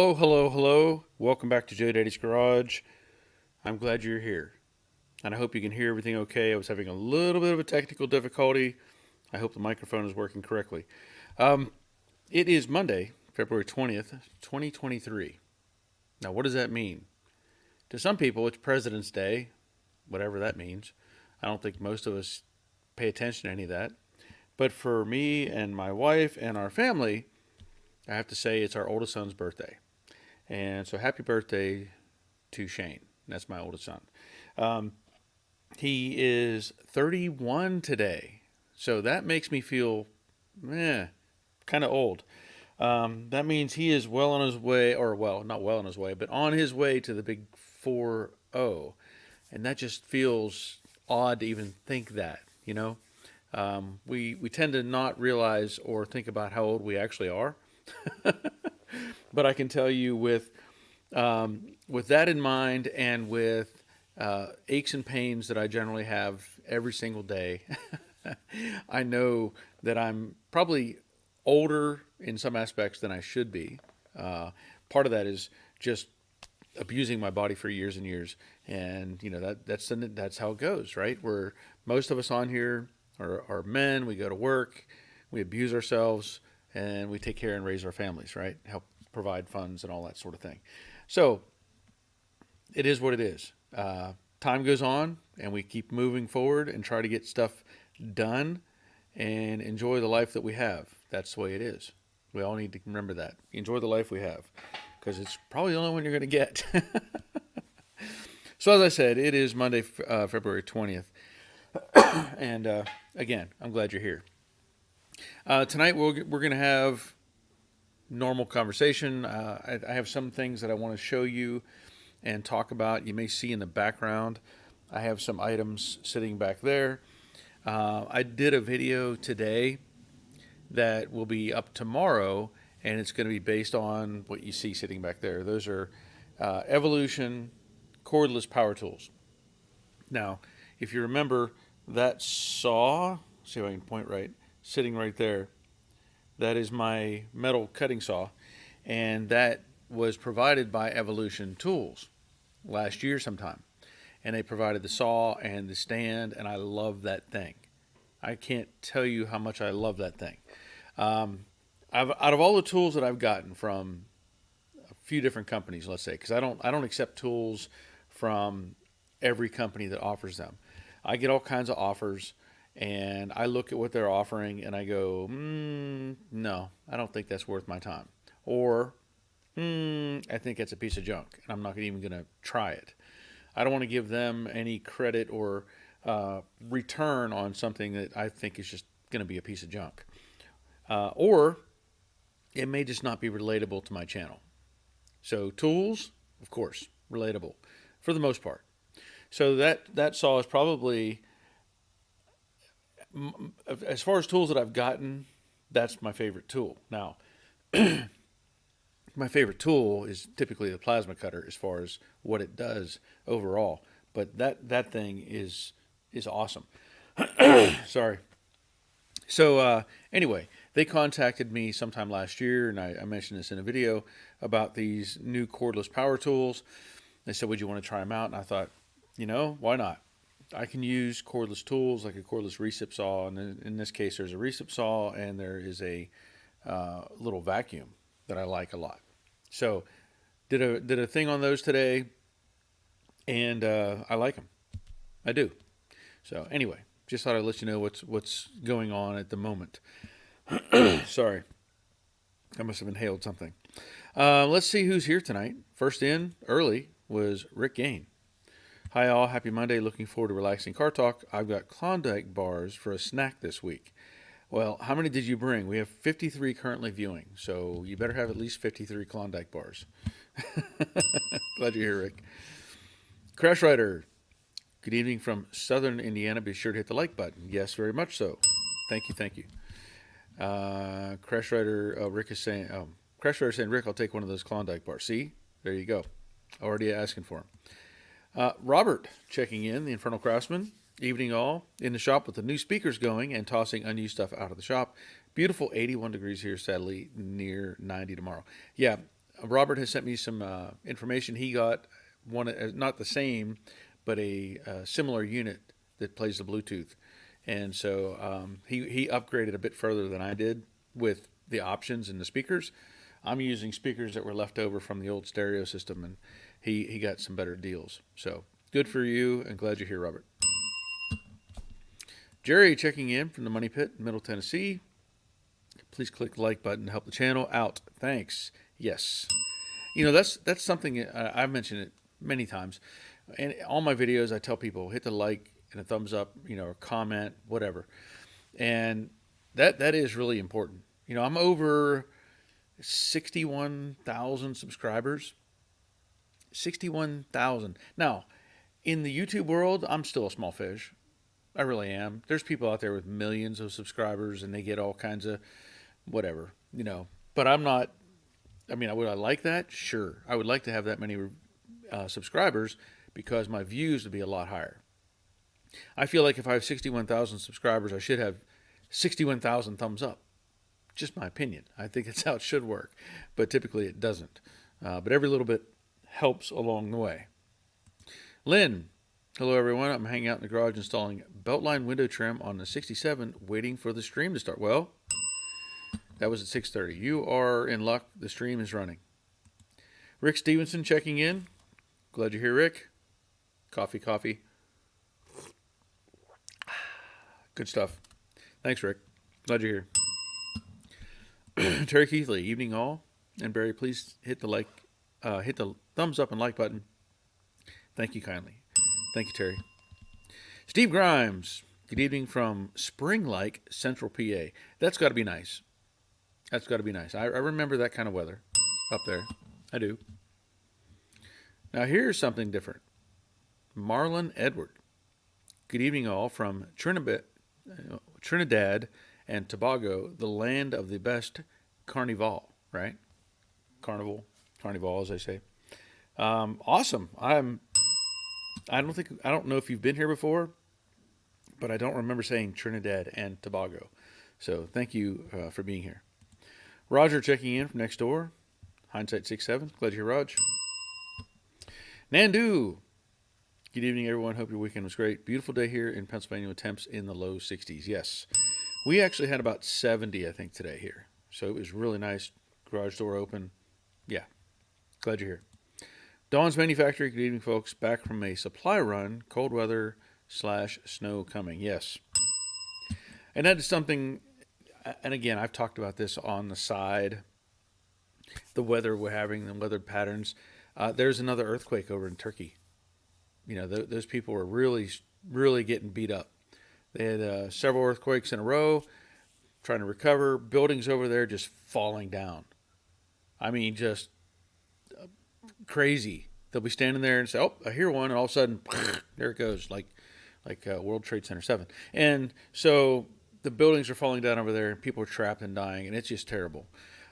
Hello, hello, hello. Welcome back to Joe Daddy's Garage. I'm glad you're here. And I hope you can hear everything okay. I was having a little bit of a technical difficulty. I hope the microphone is working correctly. Um, it is Monday, February 20th, 2023. Now, what does that mean? To some people, it's President's Day, whatever that means. I don't think most of us pay attention to any of that. But for me and my wife and our family, I have to say it's our oldest son's birthday. And so happy birthday to Shane. That's my oldest son. Um, he is 31 today. So that makes me feel kind of old. That means he is well on his way, or well, not well on his way, but on his way to the big 4-0. And that just feels odd to even think that, you know? We tend to not realize or think about how old we actually are. But I can tell you with that in mind and with aches and pains that I generally have every single day, I know that I'm probably older in some aspects than I should be. Part of that is just abusing my body for years and years, and you know that's how it goes, right? Where most of us on here are men. We go to work, we abuse ourselves, and we take care and raise our families, right? Help provide funds and all that sort of thing. So it is what it is. Time goes on, and we keep moving forward and try to get stuff done and enjoy the life that we have. That's the way it is. We all need to remember that. Enjoy the life we have, because it's probably the only one you're going to get. So as I said, it is Monday, February 20th. And again, I'm glad you're here. Tonight we're going to have normal conversation. I have some things that I want to show you and talk about. You may see in the background, I have some items sitting back there. I did a video today that will be up tomorrow, and it's going to be based on what you see sitting back there. Those are Evolution cordless power tools. Now, if you remember that saw, see if I can point right, sitting right there, that is my metal cutting saw, and that was provided by Evolution Tools last year sometime. And they provided the saw and the stand, and I love that thing. I can't tell you how much I love that thing. Out of all the tools that I've gotten from a few different companies, let's say, because I don't accept tools from every company that offers them. I get all kinds of offers, and I look at what they're offering, and I go, no, I don't think that's worth my time. Or, I think it's a piece of junk, and I'm not even going to try it. I don't want to give them any credit or return on something that I think is just going to be a piece of junk. Or it may just not be relatable to my channel. So tools, of course, relatable for the most part. So that saw is probably, as far as tools that I've gotten, that's my favorite tool. Now, my favorite tool is typically the plasma cutter as far as what it does overall. But that thing is awesome. Sorry. So anyway, they contacted me sometime last year, and I mentioned this in a video about these new cordless power tools. They said, would you want to try them out? And I thought, why not? I can use cordless tools like a cordless recip saw. And in this case, there's a recip saw, and there is a little vacuum that I like a lot. So did a thing on those today, and I like them. I do. So anyway, just thought I'd let you know what's going on at the moment. Sorry, I must have inhaled something. Let's see who's here tonight. First in early was Rick Gain. Hi all, happy Monday. Looking forward to relaxing car talk. I've got Klondike bars for a snack this week. Well, how many did you bring? We have 53 currently viewing, so you better have at least 53 Klondike bars. Glad you're here, Rick. Crash Rider. Good evening from Southern Indiana. Be sure to hit the like button. Yes, very much so. Thank you. Crash Rider, Rick is saying, Crash Rider saying, Rick, I'll take one of those Klondike bars. See? There you go. Already asking for him. Robert checking in, the Infernal Craftsman. Evening all. In the shop with the new speakers going and tossing unused stuff out of the shop. Beautiful 81 degrees here, sadly near 90 tomorrow. Yeah, Robert has sent me some information. He got one, not the same, but a similar unit that plays the Bluetooth. And so he upgraded a bit further than I did with the options and the speakers. I'm using speakers that were left over from the old stereo system, and he got some better deals. So good for you, and glad you're here, Robert. Jerry checking in from the Money Pit, Middle Tennessee. Please click the like button to help the channel out. Thanks. Yes. You know, that's something I've mentioned it many times. And all my videos, I tell people, hit the like and a thumbs up, you know, or comment, whatever. And that is really important. You know, I'm over 61,000 subscribers. 61,000. Now, in the YouTube world, I'm still a small fish. I really am. There's people out there with millions of subscribers and they get all kinds of whatever, you know. But I'm not, I mean, would I like that? Sure. I would like to have that many subscribers because my views would be a lot higher. I feel like if I have 61,000 subscribers, I should have 61,000 thumbs up. Just my opinion. I think that's how it should work. But typically it doesn't. But every little bit helps along the way. Lynn. Hello, everyone. I'm hanging out in the garage installing Beltline window trim on the 67, waiting for the stream to start. Well, that was at 6:30. You are in luck. The stream is running. Rick Stevenson checking in. Glad you're here, Rick. Coffee, coffee. Good stuff. Thanks, Rick. Glad you're here. Terry Keithley, evening all. And Barry, please hit the thumbs up and like button. Thank you kindly. Thank you, Terry. Steve Grimes, good evening from Spring Lake, Central PA. That's got to be nice. That's got to be nice. I remember that kind of weather up there. I do. Now, here's something different. Marlon Edward. Good evening, all, from Trinidad and Tobago, the land of the best carnival, right? Carnival, as they say. Awesome. I don't know if you've been here before, but I don't remember saying Trinidad and Tobago. So thank you for being here. Roger checking in from next door. Hindsight 6-7. Glad you're here, Raj. Nandu. Good evening, everyone. Hope your weekend was great. Beautiful day here in Pennsylvania with temps in the low 60s. Yes. We actually had about 70, I think, today here. So it was really nice. Garage door open. Yeah. Glad you're here. Dawn's Manufacturing, good evening, folks. Back from a supply run, cold weather / snow coming. Yes. And that is something, and again, I've talked about this on the side, the weather we're having, the weather patterns. There's another earthquake over in Turkey. You know, those people were really, really getting beat up. They had several earthquakes in a row, trying to recover. Buildings over there just falling down. I mean, just crazy. They'll be standing there and say, "Oh, I hear one," and all of a sudden, there it goes, like World Trade Center 7. And so the buildings are falling down over there, and people are trapped and dying, and it's just terrible.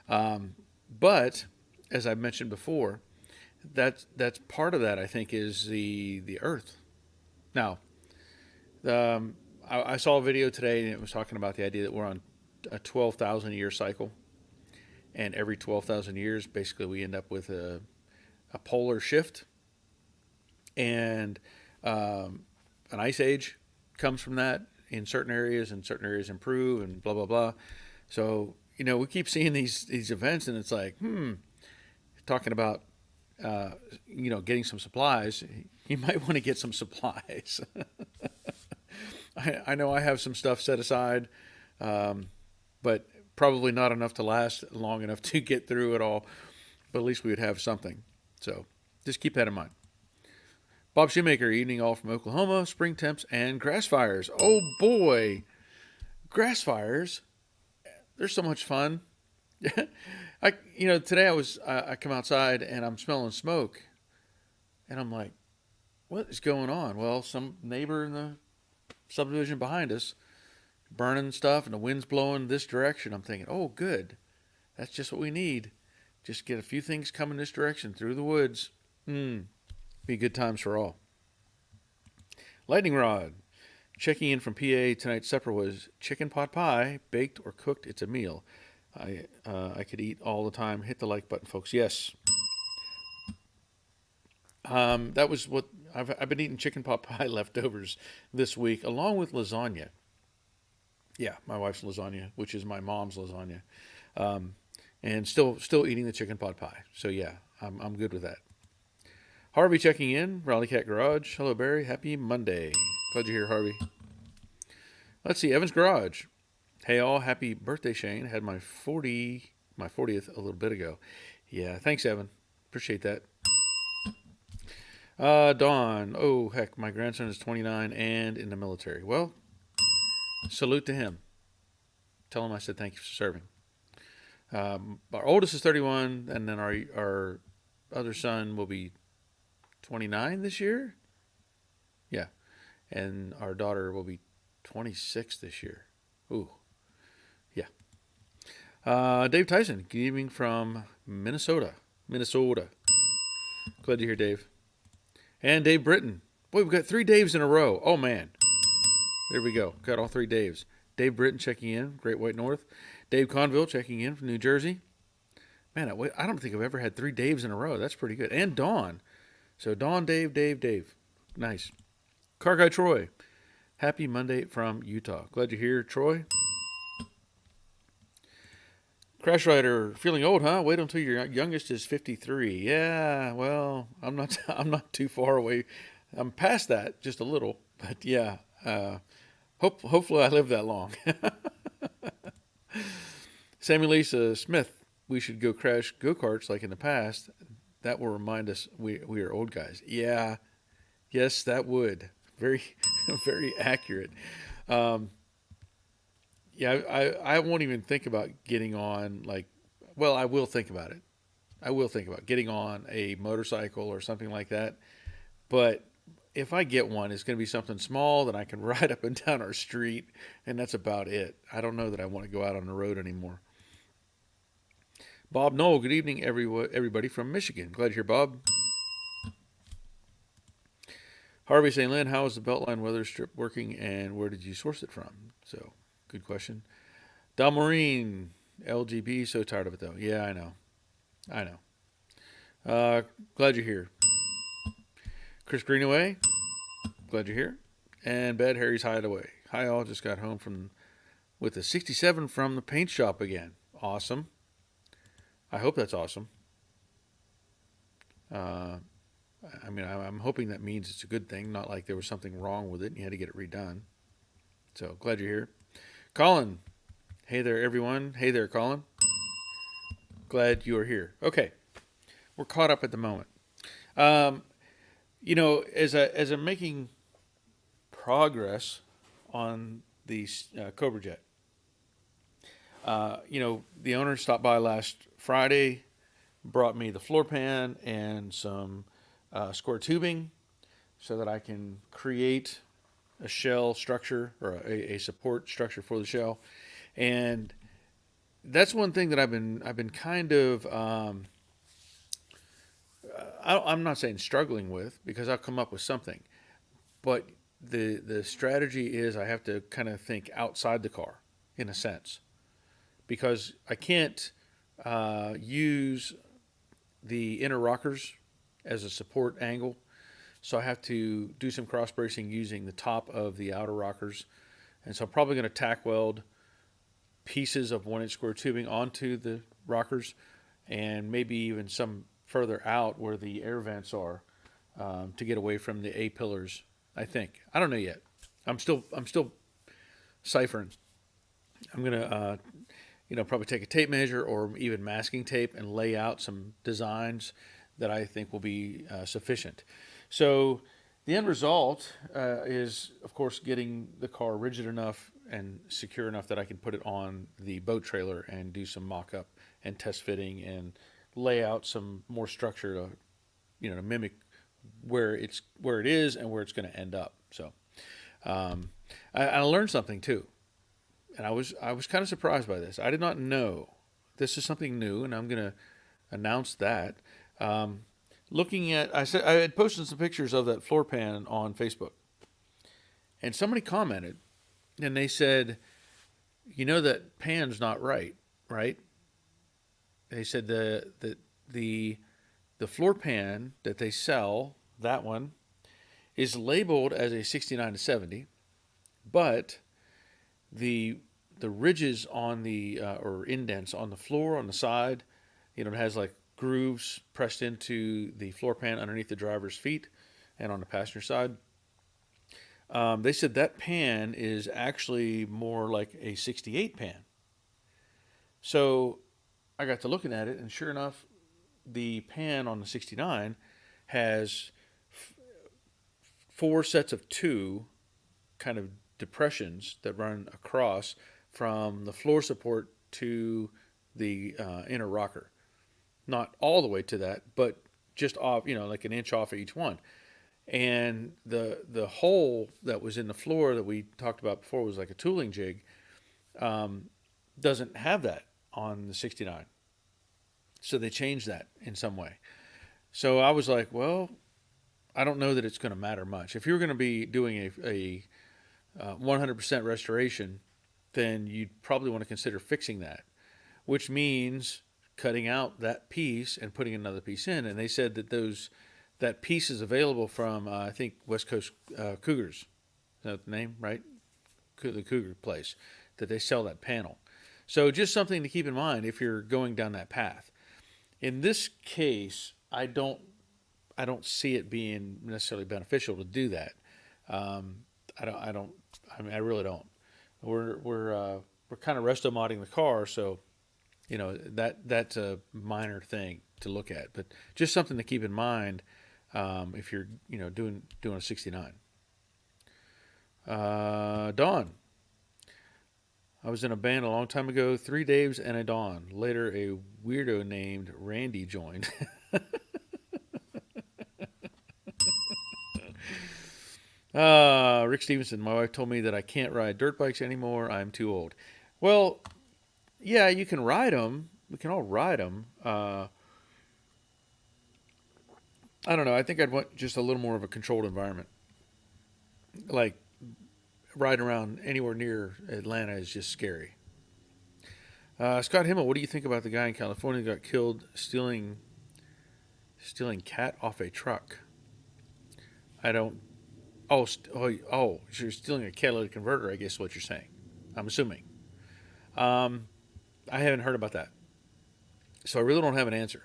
But as I mentioned before, that's part of that. I think is the Earth. Now, I saw a video today, and it was talking about the idea that we're on a 12,000 year cycle, and every 12,000 years, basically, we end up with a polar shift, and an ice age comes from that in certain areas, and certain areas improve, and blah blah blah. So you know, we keep seeing these events, and it's like, talking about you know, getting some supplies. You might want to get some supplies. I know I have some stuff set aside, but probably not enough to last long enough to get through it all. But at least we would have something. So just keep that in mind. Bob Shoemaker, evening all from Oklahoma, spring temps and grass fires. Oh boy, grass fires. They're so much fun. Today I come outside and I'm smelling smoke, and I'm like, what is going on? Well, some neighbor in the subdivision behind us burning stuff, and the wind's blowing this direction. I'm thinking, oh, good. That's just what we need. Just get a few things coming this direction through the woods. Be good times for all. Lightning Rod. Checking in from PA. Tonight's supper was chicken pot pie, baked or cooked. It's a meal I could eat all the time. Hit the like button, folks. Yes. That was what I've been eating chicken pot pie leftovers this week, along with lasagna. Yeah, my wife's lasagna, which is my mom's lasagna, um, and still eating the chicken pot pie. So yeah, I'm good with that. Harvey checking in, Raleigh Cat Garage. Hello Barry, happy Monday. Glad you're here, Harvey. Let's see, Evans Garage. Hey all, happy birthday, Shane. Had my 40th a little bit ago. Yeah, thanks, Evan. Appreciate that. Dawn. Oh heck, my grandson is 29 and in the military. Well, salute to him. Tell him I said thank you for serving. Our oldest is 31, and then our other son will be 29 this year. Yeah, and our daughter will be 26 this year. Ooh, yeah. Dave Tyson, good evening from Minnesota. Minnesota. Glad to hear Dave. And Dave Britton. Boy, we've got 3 Daves in a row. Oh, man. There we go. Got all 3 Daves. Dave Britton checking in, Great White North. Dave Conville checking in from New Jersey. Man, I don't think I've ever had 3 Daves in a row. That's pretty good. And Dawn. So Dawn, Dave, Dave, Dave. Nice. Car Guy Troy. Happy Monday from Utah. Glad you're here, Troy. Crash Rider, feeling old, huh? Wait until your youngest is 53. Yeah, well, I'm not I'm not too far away. I'm past that just a little, but yeah. Hopefully I live that long. Sammy Lisa Smith, we should go crash go-karts like in the past. That will remind us we are old guys. Yeah, yes, that would. Very, very accurate. Um, yeah, I won't even think about getting on, like, well, I will think about it. I will think about getting on a motorcycle or something like that. But if I get one, it's going to be something small that I can ride up and down our street, and that's about it. I don't know that I want to go out on the road anymore. Bob Knoll, good evening, everybody from Michigan. Glad you're here, Bob. Harvey St. Lin, how is the Beltline weather strip working, and where did you source it from? So, good question. Don Maureen, LGB, so tired of it though. Yeah, I know. I know. Glad you're here. Chris Greenaway, glad you're here. And Bad Harry's Hideaway. Hi all, just got home with a 67 from the paint shop again. Awesome. I hope that's awesome. Uh, I mean, I'm hoping that means it's a good thing, not like there was something wrong with it and you had to get it redone. So glad you're here. Colin, hey there, everyone. Hey there, Colin. Glad you are here. Okay, we're caught up at the moment. Um, as I'm making progress on the Cobra Jet, the owner stopped by last Friday, brought me the floor pan and some square tubing so that I can create a shell structure or a support structure for the shell. And that's one thing that I've been kind of I'm not saying struggling with because I'll come up with something, but the strategy is I have to kind of think outside the car in a sense because I can't use the inner rockers as a support angle. So I have to do some cross bracing using the top of the outer rockers. And so I'm probably going to tack weld pieces of 1-inch square tubing onto the rockers and maybe even some further out where the air vents are to get away from the A pillars, I think. I don't know yet. I'm still ciphering. I'm going to probably take a tape measure or even masking tape and lay out some designs that I think will be sufficient. So the end result is, of course, getting the car rigid enough and secure enough that I can put it on the boat trailer and do some mock-up and test fitting and lay out some more structure to mimic where it is and where it's going to end up. So I learned something too. And I was kind of surprised by this. I did not know this is something new, and I'm going to announce that. Looking at, I had posted some pictures of that floor pan on Facebook, and somebody commented, and they said, that pan's not right, right? They said the the floor pan that they sell, that one, is labeled as a 69 to 70, but the the ridges on the or indents on the floor on the side, it has like grooves pressed into the floor pan underneath the driver's feet and on the passenger side. They said that pan is actually more like a 68 pan. So I got to looking at it, and sure enough, the pan on the 69 has four sets of two kind of depressions that run across from the floor support to the inner rocker. Not all the way to that, but just off, like an inch off of each one. And the hole that was in the floor that we talked about before was like a tooling jig. Doesn't have that on the 69. So they changed that in some way. So I was like, well, I don't know that it's going to matter much. If you're going to be doing a 100% restoration, then you'd probably want to consider fixing that, which means cutting out that piece and putting another piece in. And they said that piece is available from I think West Coast Cougars. Is that the name, right? The Cougar place that they sell that panel. So just something to keep in mind if you're going down that path. In this case, I don't see it being necessarily beneficial to do that. I really don't. We're kind of resto modding the car, so that's a minor thing to look at, but just something to keep in mind if you're doing a 69. Dawn. I was in a band a long time ago, 3 Daves and a Dawn. Later, a weirdo named Randy joined. Rick Stevenson, my wife told me that I can't ride dirt bikes anymore. I'm too old. Well, yeah, you can ride them. We can all ride them. I don't know. I think I'd want just a little more of a controlled environment. Like riding around anywhere near Atlanta is just scary. Scott Himmel, what do you think about the guy in California who got killed stealing cat off a truck? I don't. Oh, you're stealing a catalytic converter, I guess is what you're saying. I'm assuming. I haven't heard about that. So I really don't have an answer.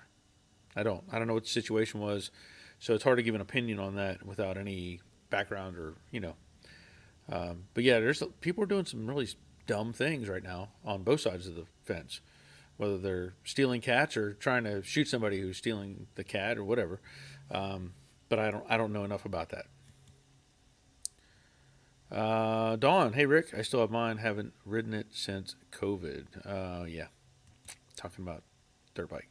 I don't know what the situation was. So it's hard to give an opinion on that without any background or. But yeah, people are doing some really dumb things right now on both sides of the fence, whether they're stealing cats or trying to shoot somebody who's stealing the cat or whatever. But I don't know enough about that. Dawn, hey Rick, I still have mine. Haven't ridden it since COVID. Yeah, talking about dirt bike.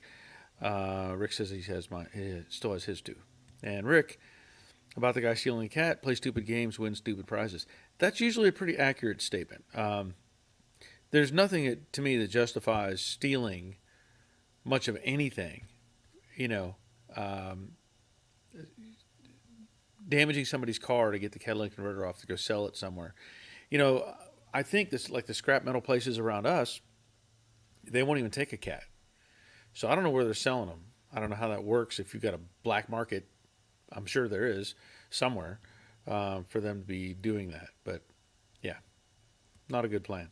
Rick says he still has his too. And Rick, about the guy stealing a cat, play stupid games, win stupid prizes. That's usually a pretty accurate statement. There's nothing to me that justifies stealing much of anything. Damaging somebody's car to get the catalytic converter off to go sell it somewhere. I think this, like the scrap metal places around us, they won't even take a cat. So I don't know where they're selling them. I don't know how that works. If you've got a black market, I'm sure there is somewhere for them to be doing that. But yeah, not a good plan.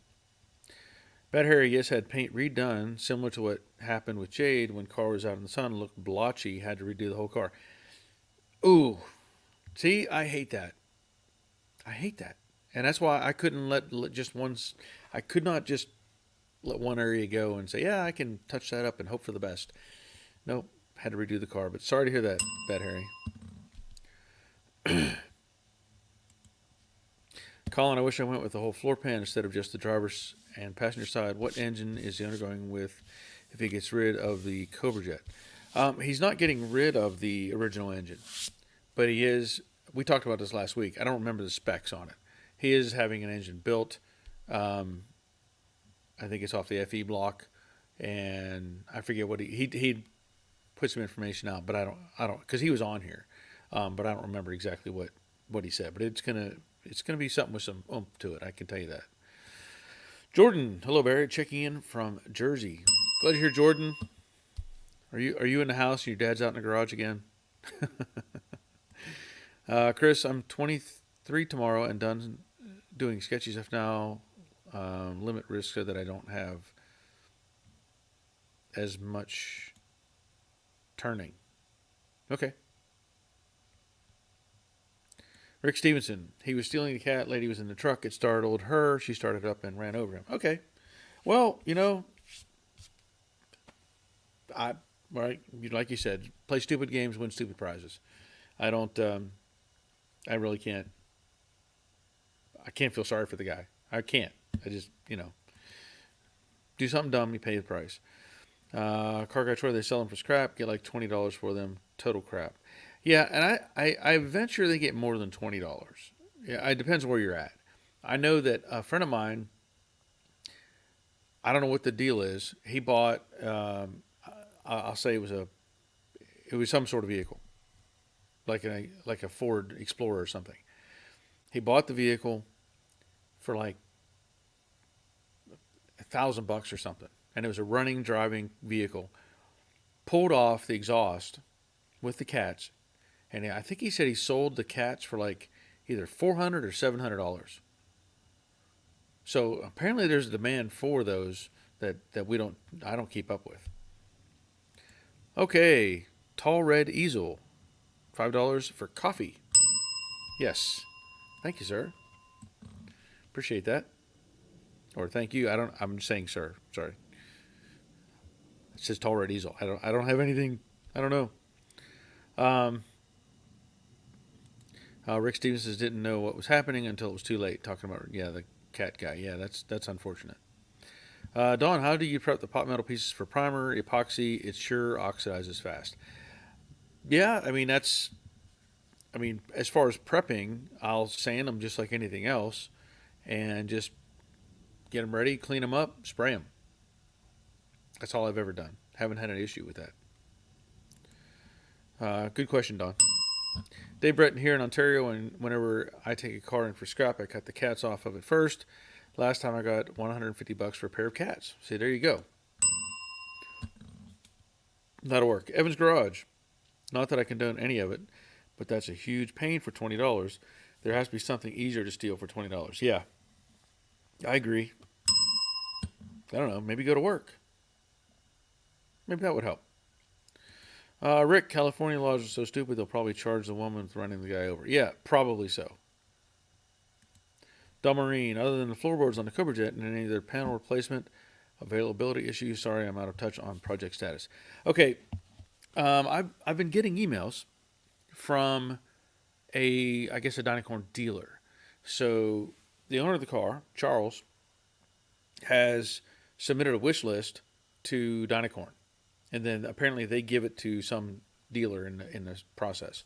Bad Harry, yes, had paint redone, similar to what happened with Jade when car was out in the sun, looked blotchy, had to redo the whole car. Ooh, see, I hate that. And that's why I couldn't I could not just let one area go and say, yeah, I can touch that up and hope for the best. Nope, had to redo the car. But sorry to hear that, Bad Harry. Colin, I wish I went with the whole floor pan instead of just the driver's and passenger side. What engine is he undergoing with if he gets rid of the Cobra Jet? He's not getting rid of the original engine, but he is. We talked about this last week. I don't remember the specs on it. He is having an engine built. I think it's off the FE block, and I forget what he put some information out, but I don't because he was on here, but I don't remember exactly what he said. But it's gonna be something with some oomph to it. I can tell you that. Jordan, hello Barry, checking in from Jersey. Glad you're here, Jordan. Are you in the house and your dad's out in the garage again? Chris, I'm 23 tomorrow and done doing sketchy stuff now. Limit risk so that I don't have as much turning. Okay. Rick Stevenson. He was stealing the cat. Lady was in the truck. It startled her. She started up and ran over him. Okay. Well, I right, like you said, play stupid games, win stupid prizes. I don't. I really can't. I can't feel sorry for the guy. I can't. I just do something dumb. You pay the price. Car guy Troy, they sell them for scrap. Get like $20 for them. Total crap. Yeah, and I venture they get more than $20. Yeah, it depends where you're at. I know that a friend of mine. I don't know what the deal is. He bought. I'll say it was some sort of vehicle, like a Ford Explorer or something. He bought the vehicle for like $1,000 or something, and it was a running driving vehicle. Pulled off the exhaust with the cats, and I think he said he sold the cats for like either $400 or $700. So apparently there's a demand for those that I don't keep up with. Okay, tall red easel, $5 for coffee. Yes, thank you, sir. Appreciate that. Or thank you. I'm saying sir. Sorry. It says tall red easel. I don't have anything. I don't know. Um, Rick Stevens didn't know what was happening until it was too late. Talking about the cat guy. Yeah, that's unfortunate. Dawn, how do you prep the pot metal pieces for primer epoxy? It sure oxidizes fast. Yeah, as far as prepping, I'll sand them just like anything else, and just get them ready, clean them up, spray them. That's all I've ever done. Haven't had an issue with that. Good question, Don. Dave Breton here in Ontario, and whenever I take a car in for scrap, I cut the cats off of it first. Last time I got $150 for a pair of cats. See, there you go. That'll work. Evan's Garage. Not that I condone any of it, but that's a huge pain for $20. There has to be something easier to steal for $20. Yeah, I agree. I don't know. Maybe go to work. Maybe that would help. Rick, California laws are so stupid they'll probably charge the woman with running the guy over. Yeah, probably so. Marine, other than the floorboards on the Cobra Jet and any of their panel replacement availability issues, sorry, I'm out of touch on project status. Okay, I've been getting emails from I guess a Dynacorn dealer. So the owner of the car, Charles, has submitted a wish list to Dynacorn, and then apparently they give it to some dealer in this process.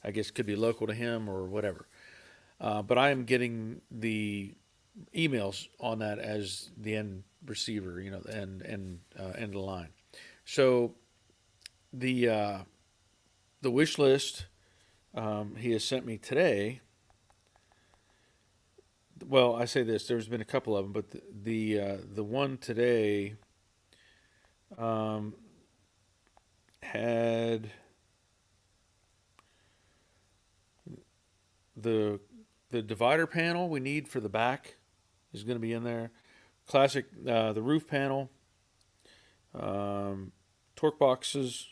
I guess it could be local to him or whatever. But I am getting the emails on that as the end receiver, the end of the line. So the wish list he has sent me today. Well, I say this: there's been a couple of them, but the one today had the divider panel we need for the back is going to be in there. Classic, the roof panel, torque boxes,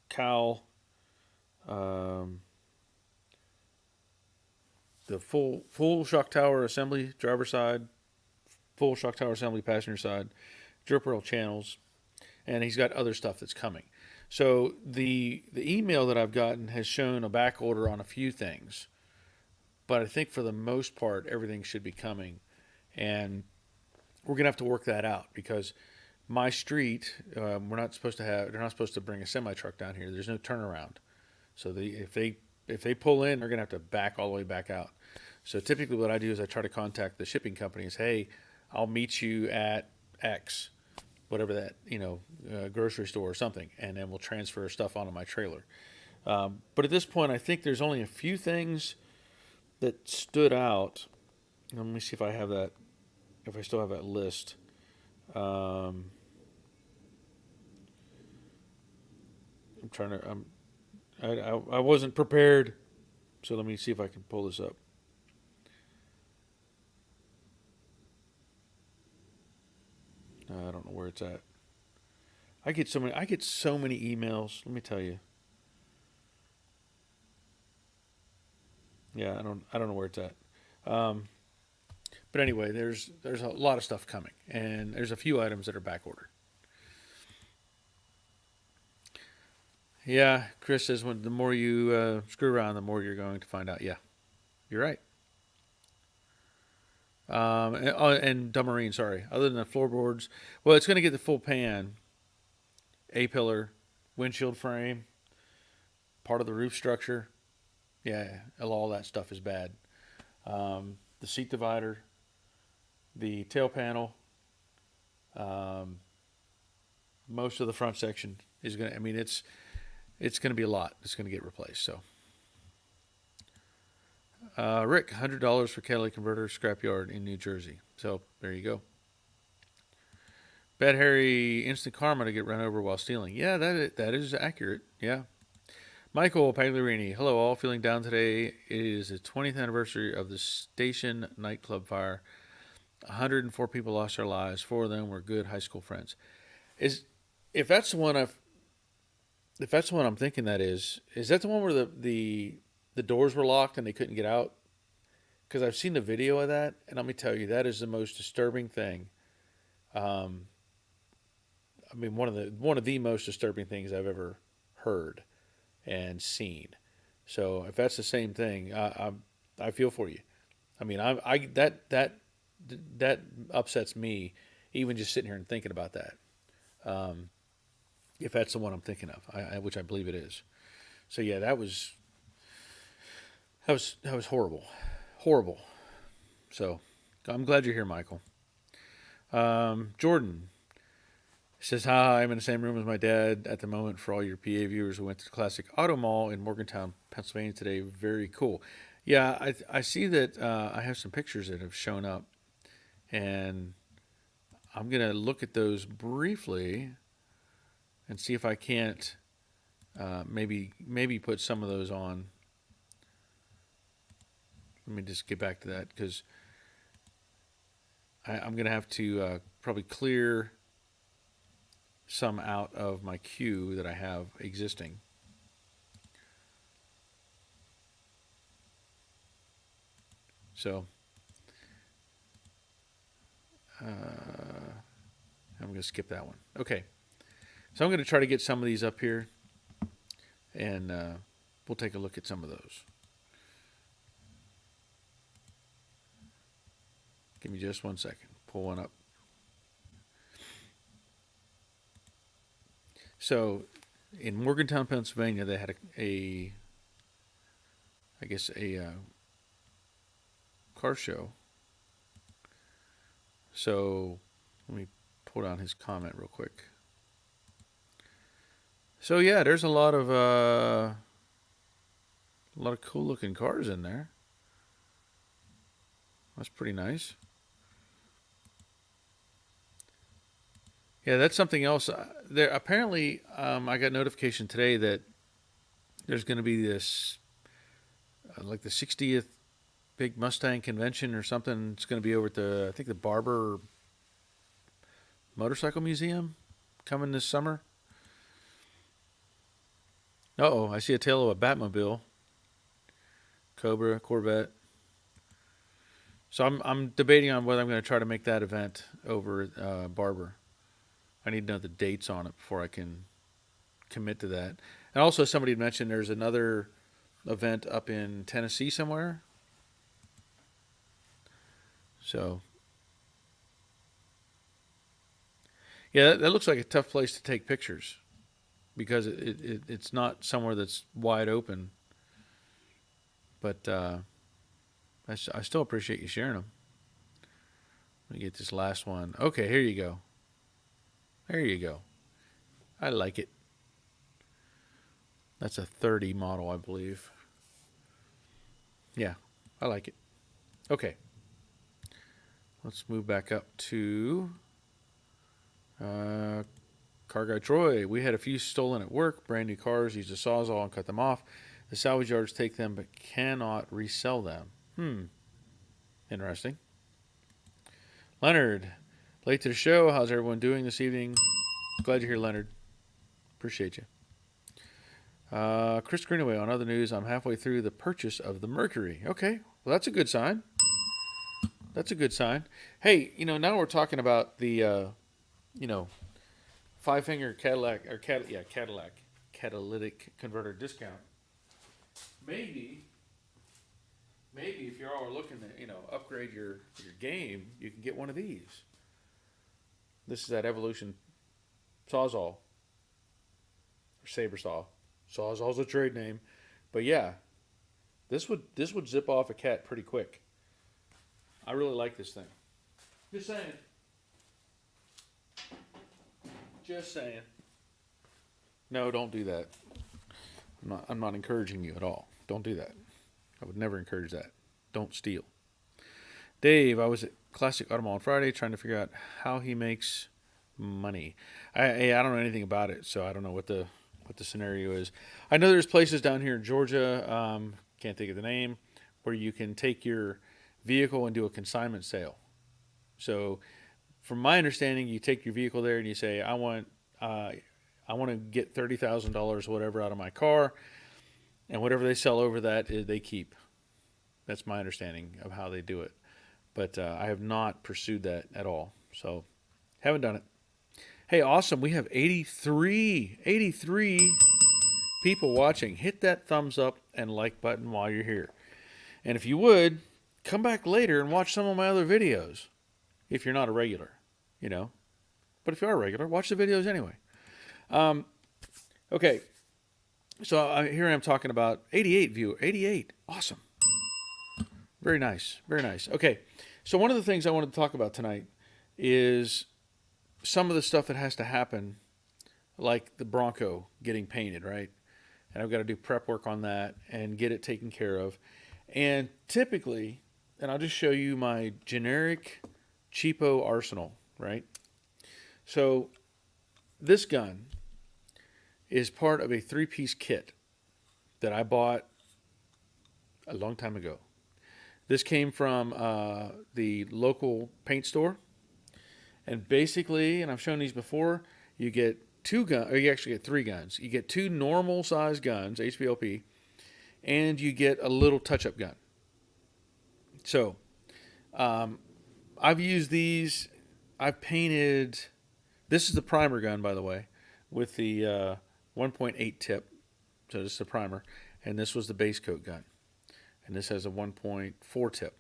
cowl, the full shock tower assembly, driver side, full shock tower assembly, passenger side, drip rail channels, and he's got other stuff that's coming. So the email that I've gotten has shown a back order on a few things, but I think for the most part everything should be coming, and we're gonna have to work that out because my street, they're not supposed to bring a semi truck down here. There's no turnaround, so if they pull in, they're gonna have to back all the way back out. So typically, what I do is I try to contact the shipping companies. Hey, I'll meet you at X, whatever that grocery store or something, and then we'll transfer stuff onto my trailer. But at this point, I think there's only a few things that stood out. Let me see if I have that. If I still have that list. I'm trying to. I wasn't prepared, so let me see if I can pull this up. I don't know where it's at. I get so many. I get so many emails. Let me tell you. Yeah, I don't know where it's at. Um, but anyway, there's a lot of stuff coming, and there's a few items that are back ordered. Yeah, Chris says when the more you screw around, the more you're going to find out. Yeah, you're right. And Dummarine, sorry. Other than the floorboards, well, it's going to get the full pan, A pillar, windshield frame, part of the roof structure. Yeah, all that stuff is bad. The seat divider, the tail panel, um, most of the front section is going to. I mean, it's going to be a lot. It's going to get replaced. So, Rick, $100 for catalytic converter scrapyard in New Jersey. So there you go. Bad Harry, instant karma to get run over while stealing. Yeah, that is accurate. Yeah. Michael Pagliarini, hello all. Feeling down today. It is the 20th anniversary of the station nightclub fire. 104 people lost their lives. 4 of them were good high school friends. Is if that's the one if that's the one I'm thinking that is that the one where the doors were locked and they couldn't get out? Because I've seen the video of that, and let me tell you, that is the most disturbing thing. Um, I mean, one of the most disturbing things I've ever heard and seen. So if that's the same thing, I feel for you. I mean, that upsets me, even just sitting here and thinking about that. Um, if that's the one I'm thinking of, which I believe it is. So yeah, that was horrible, horrible. So I'm glad you're here, Michael. Jordan says, hi, I'm in the same room as my dad at the moment. For all your PA viewers who went to the Classic Auto Mall in Morgantown, Pennsylvania today, very cool. Yeah, I see that I have some pictures that have shown up, and I'm going to look at those briefly and see if I can't maybe put some of those on. Let me just get back to that because I'm going to have to probably clear some out of my queue that I have existing. So I'm going to skip that one. Okay. So I'm going to try to get some of these up here, and we'll take a look at some of those. Give me just 1 second. Pull one up. So in Morgantown, Pennsylvania, they had a car show. So let me pull down his comment real quick. So yeah, there's a lot of cool looking cars in there. That's pretty nice. Yeah, that's something else. There apparently, I got notification today that there's going to be this, like the 60th big Mustang convention or something. It's going to be over at I think the Barber Motorcycle Museum, coming this summer. Uh-oh, I see a tail of a Batmobile, Cobra, Corvette. So I'm debating on whether I'm going to try to make that event over at Barber. I need to know the dates on it before I can commit to that. And also, somebody had mentioned there's another event up in Tennessee somewhere. So, yeah, that looks like a tough place to take pictures because it's not somewhere that's wide open. But I still appreciate you sharing them. Let me get this last one. Okay, here you go. There you go. I like it. That's a 30 model, I believe. Yeah, I like it. Okay. Let's move back up to Car Guy Troy, we had a few stolen at work. Brand new cars, used a sawzall and cut them off. The salvage yards take them but cannot resell them. Interesting. Leonard, late to the show. How's everyone doing this evening? Glad you're here, Leonard. Appreciate you. Chris Greenaway, on other news, I'm halfway through the purchase of the Mercury. Okay, well, that's a good sign. That's a good sign. Hey, now we're talking about the, five-finger Cadillac, or Cadillac catalytic converter discount. Maybe if you're all looking to, upgrade your game, you can get one of these. This is that Evolution Sawzall, or Saber Saw. Sawzall's a trade name, but yeah, this would zip off a cat pretty quick. I really like this thing. Just saying. Just saying. No, don't do that. I'm not encouraging you at all. Don't do that. I would never encourage that. Don't steal. Dave, I was at Classic Automall on Friday trying to figure out how he makes money. I don't know anything about it, so I don't know what the scenario is. I know there's places down here in Georgia, can't think of the name, where you can take your vehicle and do a consignment sale. So, from my understanding, you take your vehicle there and you say, I want to get $30,000 whatever out of my car, and whatever they sell over that, they keep. That's my understanding of how they do it. But I have not pursued that at all. So, haven't done it. Hey, awesome. We have 83 people watching. Hit that thumbs up and like button while you're here. And if you would, come back later and watch some of my other videos. If you're not a regular, But if you are a regular, watch the videos anyway. Okay. So here I am talking about 88 view. 88. Awesome. Very nice. Very nice. Okay. So one of the things I wanted to talk about tonight is some of the stuff that has to happen, like the Bronco getting painted, right? And I've got to do prep work on that and get it taken care of. And typically, and I'll just show you my generic cheapo arsenal, right? So this gun is part of a 3-piece kit that I bought a long time ago. This came from the local paint store. And basically, and I've shown these before, you get 2 guns, or you actually get 3 guns. You get 2 normal size guns, HVLP, and you get a little touch-up gun. So, I've used these. I've painted, this is the primer gun, by the way, with the 1.8 tip. So this is the primer. And this was the base coat gun. And this has a 1.4 tip.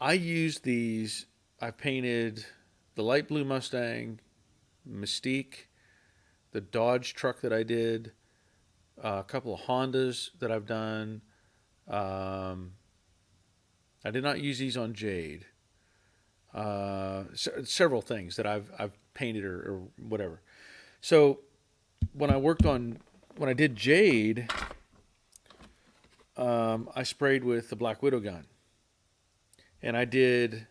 I used these, I've painted the light blue Mustang, Mystique, the Dodge truck that I did, a couple of Hondas that I've done. I did not use these on Jade. Several things that I've painted or whatever. So when I did Jade, I sprayed with the Black Widow gun, and I did.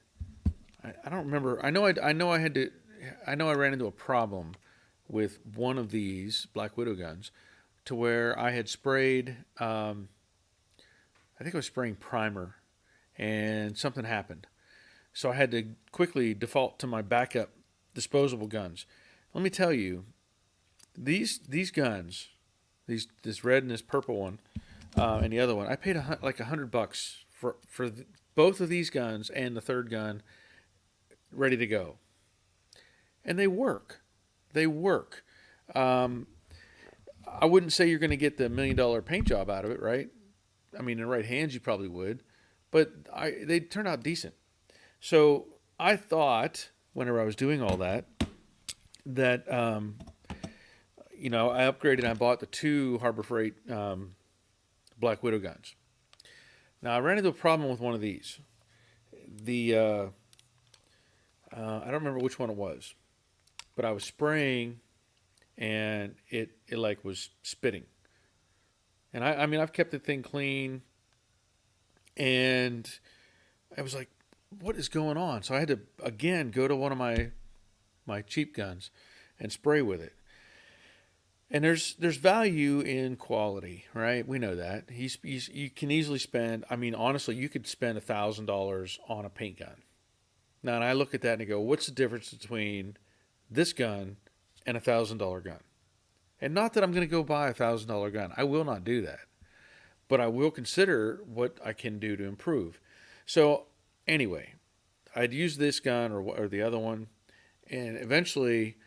I don't remember. I know I ran into a problem with one of these Black Widow guns, to where I had sprayed. I think I was spraying primer, and something happened. So I had to quickly default to my backup disposable guns. Let me tell you, these guns, this red and this purple one, and the other one, I paid like $100 for both of these guns and the third gun, ready to go. And they work. They work. I wouldn't say you're going to get the $1 million paint job out of it, right? I mean, in the right hands, you probably would. But they turn out decent. So I thought, whenever I was doing all that, that, I upgraded and I bought the 2 Harbor Freight Black Widow guns. Now, I ran into a problem with one of these. I don't remember which one it was, but I was spraying and it like was spitting. And I mean, I've kept the thing clean, and I was like, what is going on? So I had to, again, go to one of my cheap guns and spray with it. And there's value in quality, right? We know that. You can easily spend. I mean, honestly, you could spend $1,000 on a paint gun. Now, and I look at that and I go, what's the difference between this gun and $1,000 gun? And not that I'm going to go buy $1,000 gun. I will not do that. But I will consider what I can do to improve. So anyway, I'd use this gun or the other one, and eventually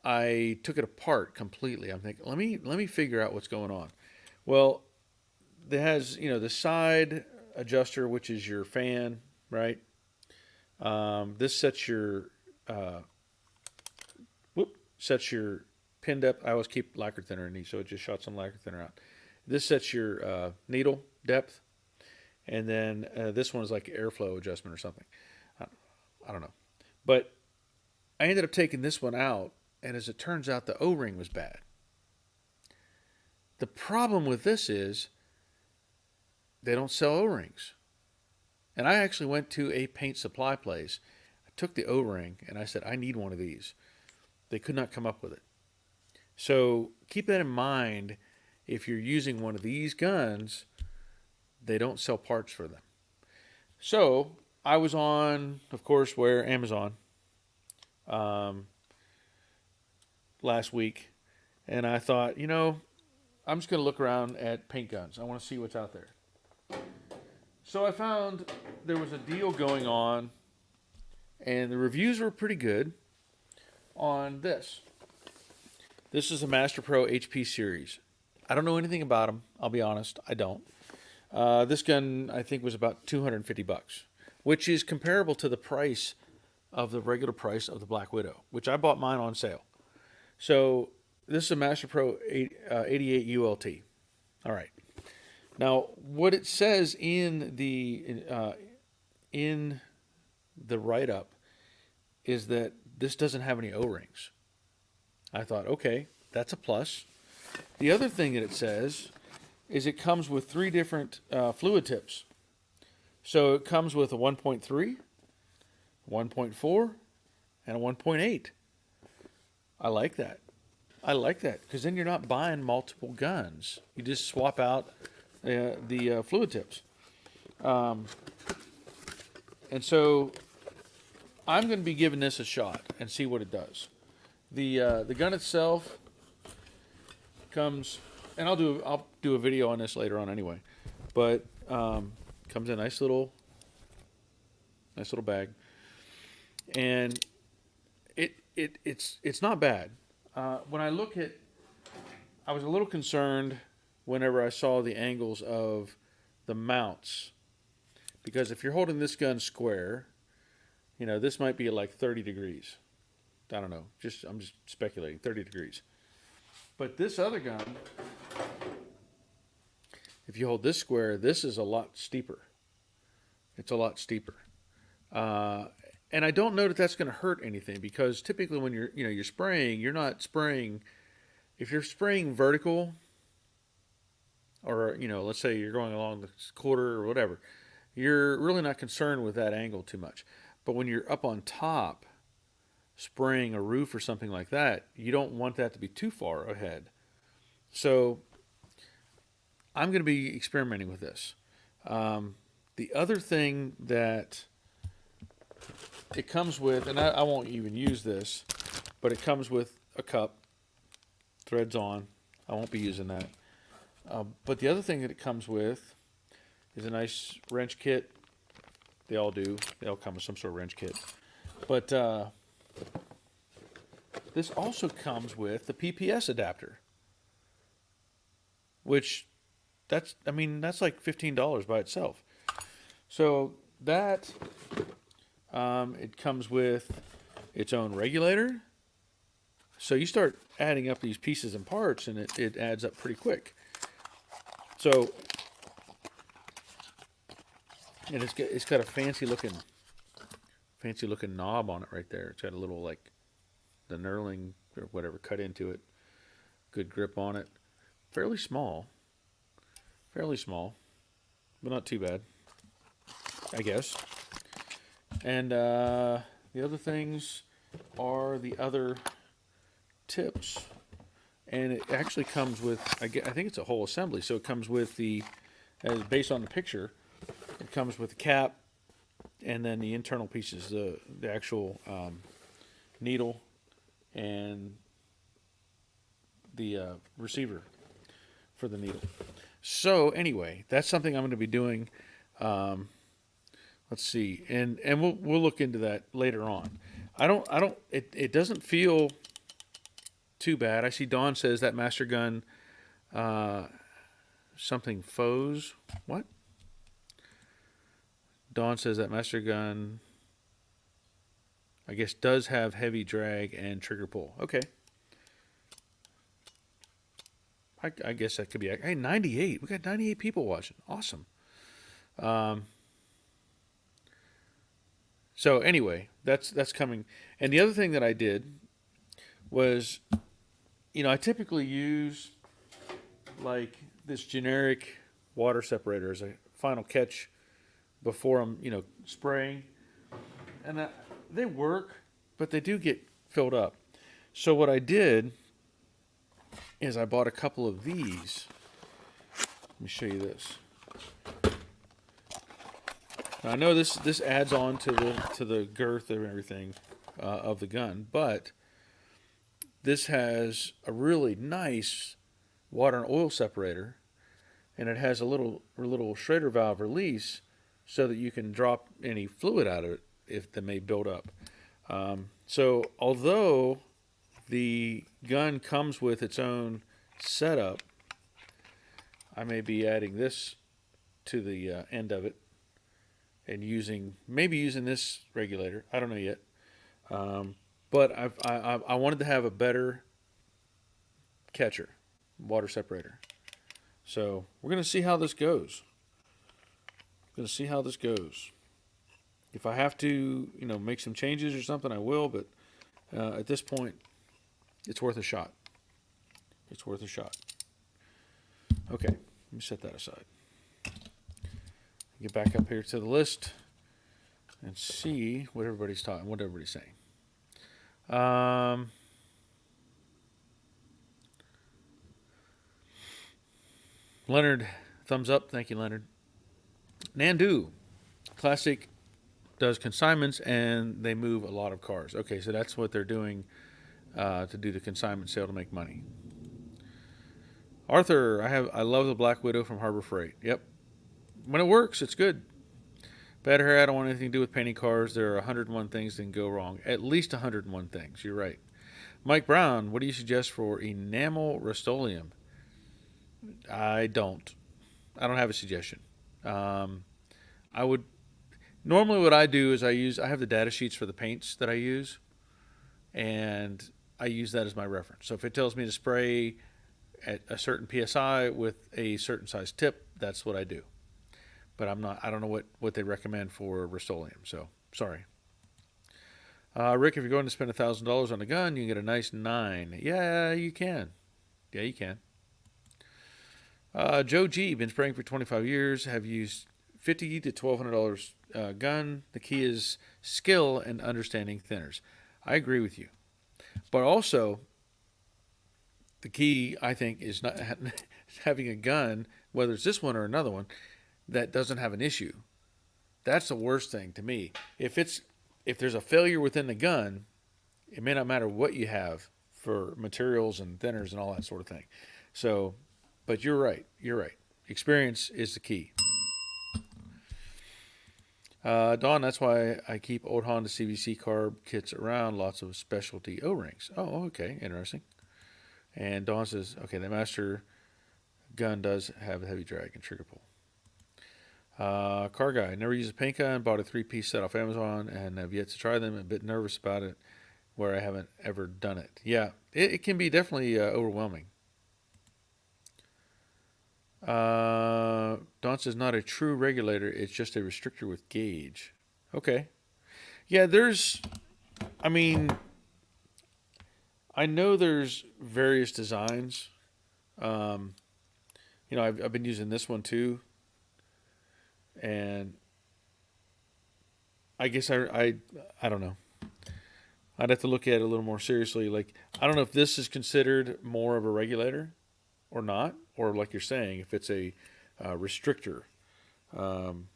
I took it apart completely. I'm thinking, let me figure out what's going on. Well, it has the side adjuster, which is your fan, right? This sets your sets your pin depth. I always keep lacquer thinner in these, so it just shot some lacquer thinner out. This sets your needle depth, and then this one is like airflow adjustment or something. I don't know. But I ended up taking this one out, and as it turns out, the O-ring was bad. The problem with this is they don't sell O-rings. And I actually went to a paint supply place. I took the O-ring, and I said, I need one of these. They could not come up with it. So keep that in mind. If you're using one of these guns, they don't sell parts for them. So I was on, of course, Amazon last week, and I thought, I'm just going to look around at paint guns. I want to see what's out there. So I found there was a deal going on, and the reviews were pretty good on this. This is a Master Pro HP series. I don't know anything about them. I'll be honest. I don't. This gun, I think, was about $250, which is comparable to the price of the regular price of the Black Widow, which I bought mine on sale. So this is a Master Pro 88 ULT. All right. Now, what it says in the write-up is that this doesn't have any O-rings. I thought, okay, that's a plus. The other thing that it says is it comes with 3 different fluid tips. So it comes with a 1.3, 1.4, and a 1.8. I like that. I like that because then you're not buying multiple guns. You just swap out the fluid tips. And so I'm going to be giving this a shot and see what it does. The gun itself comes, and I'll do a video on this later on anyway. But comes in a nice little bag, and it's not bad. When I look at, I was a little concerned whenever I saw the angles of the mounts, because if you're holding this gun square, this might be at like 30 degrees. I don't know. I'm just speculating. 30 degrees. But this other gun, if you hold this square, this is a lot steeper. It's a lot steeper. And I don't know that that's going to hurt anything, because typically when you're spraying, you're not spraying. If you're spraying vertical, or let's say you're going along the quarter or whatever, you're really not concerned with that angle too much. But when you're up on top, spraying a roof or something like that, you don't want that to be too far ahead. So I'm going to be experimenting with this. The other thing that it comes with, and I won't even use this, but it comes with a cup, threads on. I won't be using that. But the other thing that it comes with is a nice wrench kit. They all do. They all come with some sort of wrench kit. But this also comes with the PPS adapter, which that's like $15 by itself. So that it comes with its own regulator. So you start adding up these pieces and parts, and it adds up pretty quick. So, and it's got a fancy looking knob on it right there. It's got a little, like, the knurling or whatever cut into it. Good grip on it. Fairly small, but not too bad, I guess. And the other things are the other tips, and it actually comes with, I think it's a whole assembly. So it comes with as based on the picture, it comes with the cap, and then the internal pieces, the actual needle, and the receiver for the needle. So anyway, that's something I'm going to be doing. Let's see, and we'll look into that later on. It doesn't feel too bad. I see Dawn says that Master Gun something foes. What? Dawn says that Master Gun, I guess, does have heavy drag and trigger pull. Okay. I guess that could be. Hey, 98. We got 98 people watching. Awesome. So anyway, that's coming. And the other thing that I did was, I typically use like this generic water separator as a final catch before I'm, spraying. And they work, but they do get filled up. So what I did is I bought a couple of these. Let me show you this. Now, I know this adds on to the girth and everything of the gun, but this has a really nice water and oil separator, and it has a little Schrader valve release so that you can drop any fluid out of it if they may build up. So although the gun comes with its own setup, I may be adding this to the end of it and maybe using this regulator. I don't know yet. But I wanted to have a better catcher, water separator. So we're going to see how this goes. If I have to, make some changes or something, I will. But at this point, it's worth a shot. Okay, let me set that aside. Get back up here to the list and see what everybody's saying. Leonard, thumbs up. Thank you, Leonard. Nandu, Classic does consignments and they move a lot of cars. Okay, so that's what they're doing to do the consignment sale to make money. Arthur, I love the Black Widow from Harbor Freight. Yep. When it works, it's good. Bad hair, I don't want anything to do with painting cars. There are 101 things that can go wrong. At least 101 things. You're right. Mike Brown, what do you suggest for enamel Rust-Oleum? I don't have a suggestion. Normally what I do is I have the data sheets for the paints that I use, and I use that as my reference. So if it tells me to spray at a certain PSI with a certain size tip, that's what I do. But I don't know what they recommend for Rust-Oleum, so sorry. Rick, if you're going to spend $1,000 on a gun, you can get a nice 9. Yeah, you can. Joe G, been spraying for 25 years, have used $50 to $1,200 gun. The key is skill and understanding thinners. I agree with you. But also, the key, I think, is not having a gun, whether it's this one or another one, that doesn't have an issue. That's the worst thing to me. If there's a failure within the gun, it may not matter what you have for materials and thinners and all that sort of thing. So, but you're right. Experience is the key. Dawn, that's why I keep old Honda CVC carb kits around, lots of specialty O-rings. Oh, okay, interesting. And Dawn says, okay, the Master gun does have a heavy drag and trigger pull. Car guy, never used a paint gun, bought a 3-piece set off Amazon and have yet to try them. I'm a bit nervous about it where I haven't ever done it. Yeah, it can be definitely overwhelming. Don says not a true regulator, it's just a restrictor with gauge. Okay. Yeah, I know there's various designs. I've been using this one too. And I guess I don't know. I'd have to look at it a little more seriously. Like, I don't know if this is considered more of a regulator or not, or like you're saying, if it's a restrictor. Um,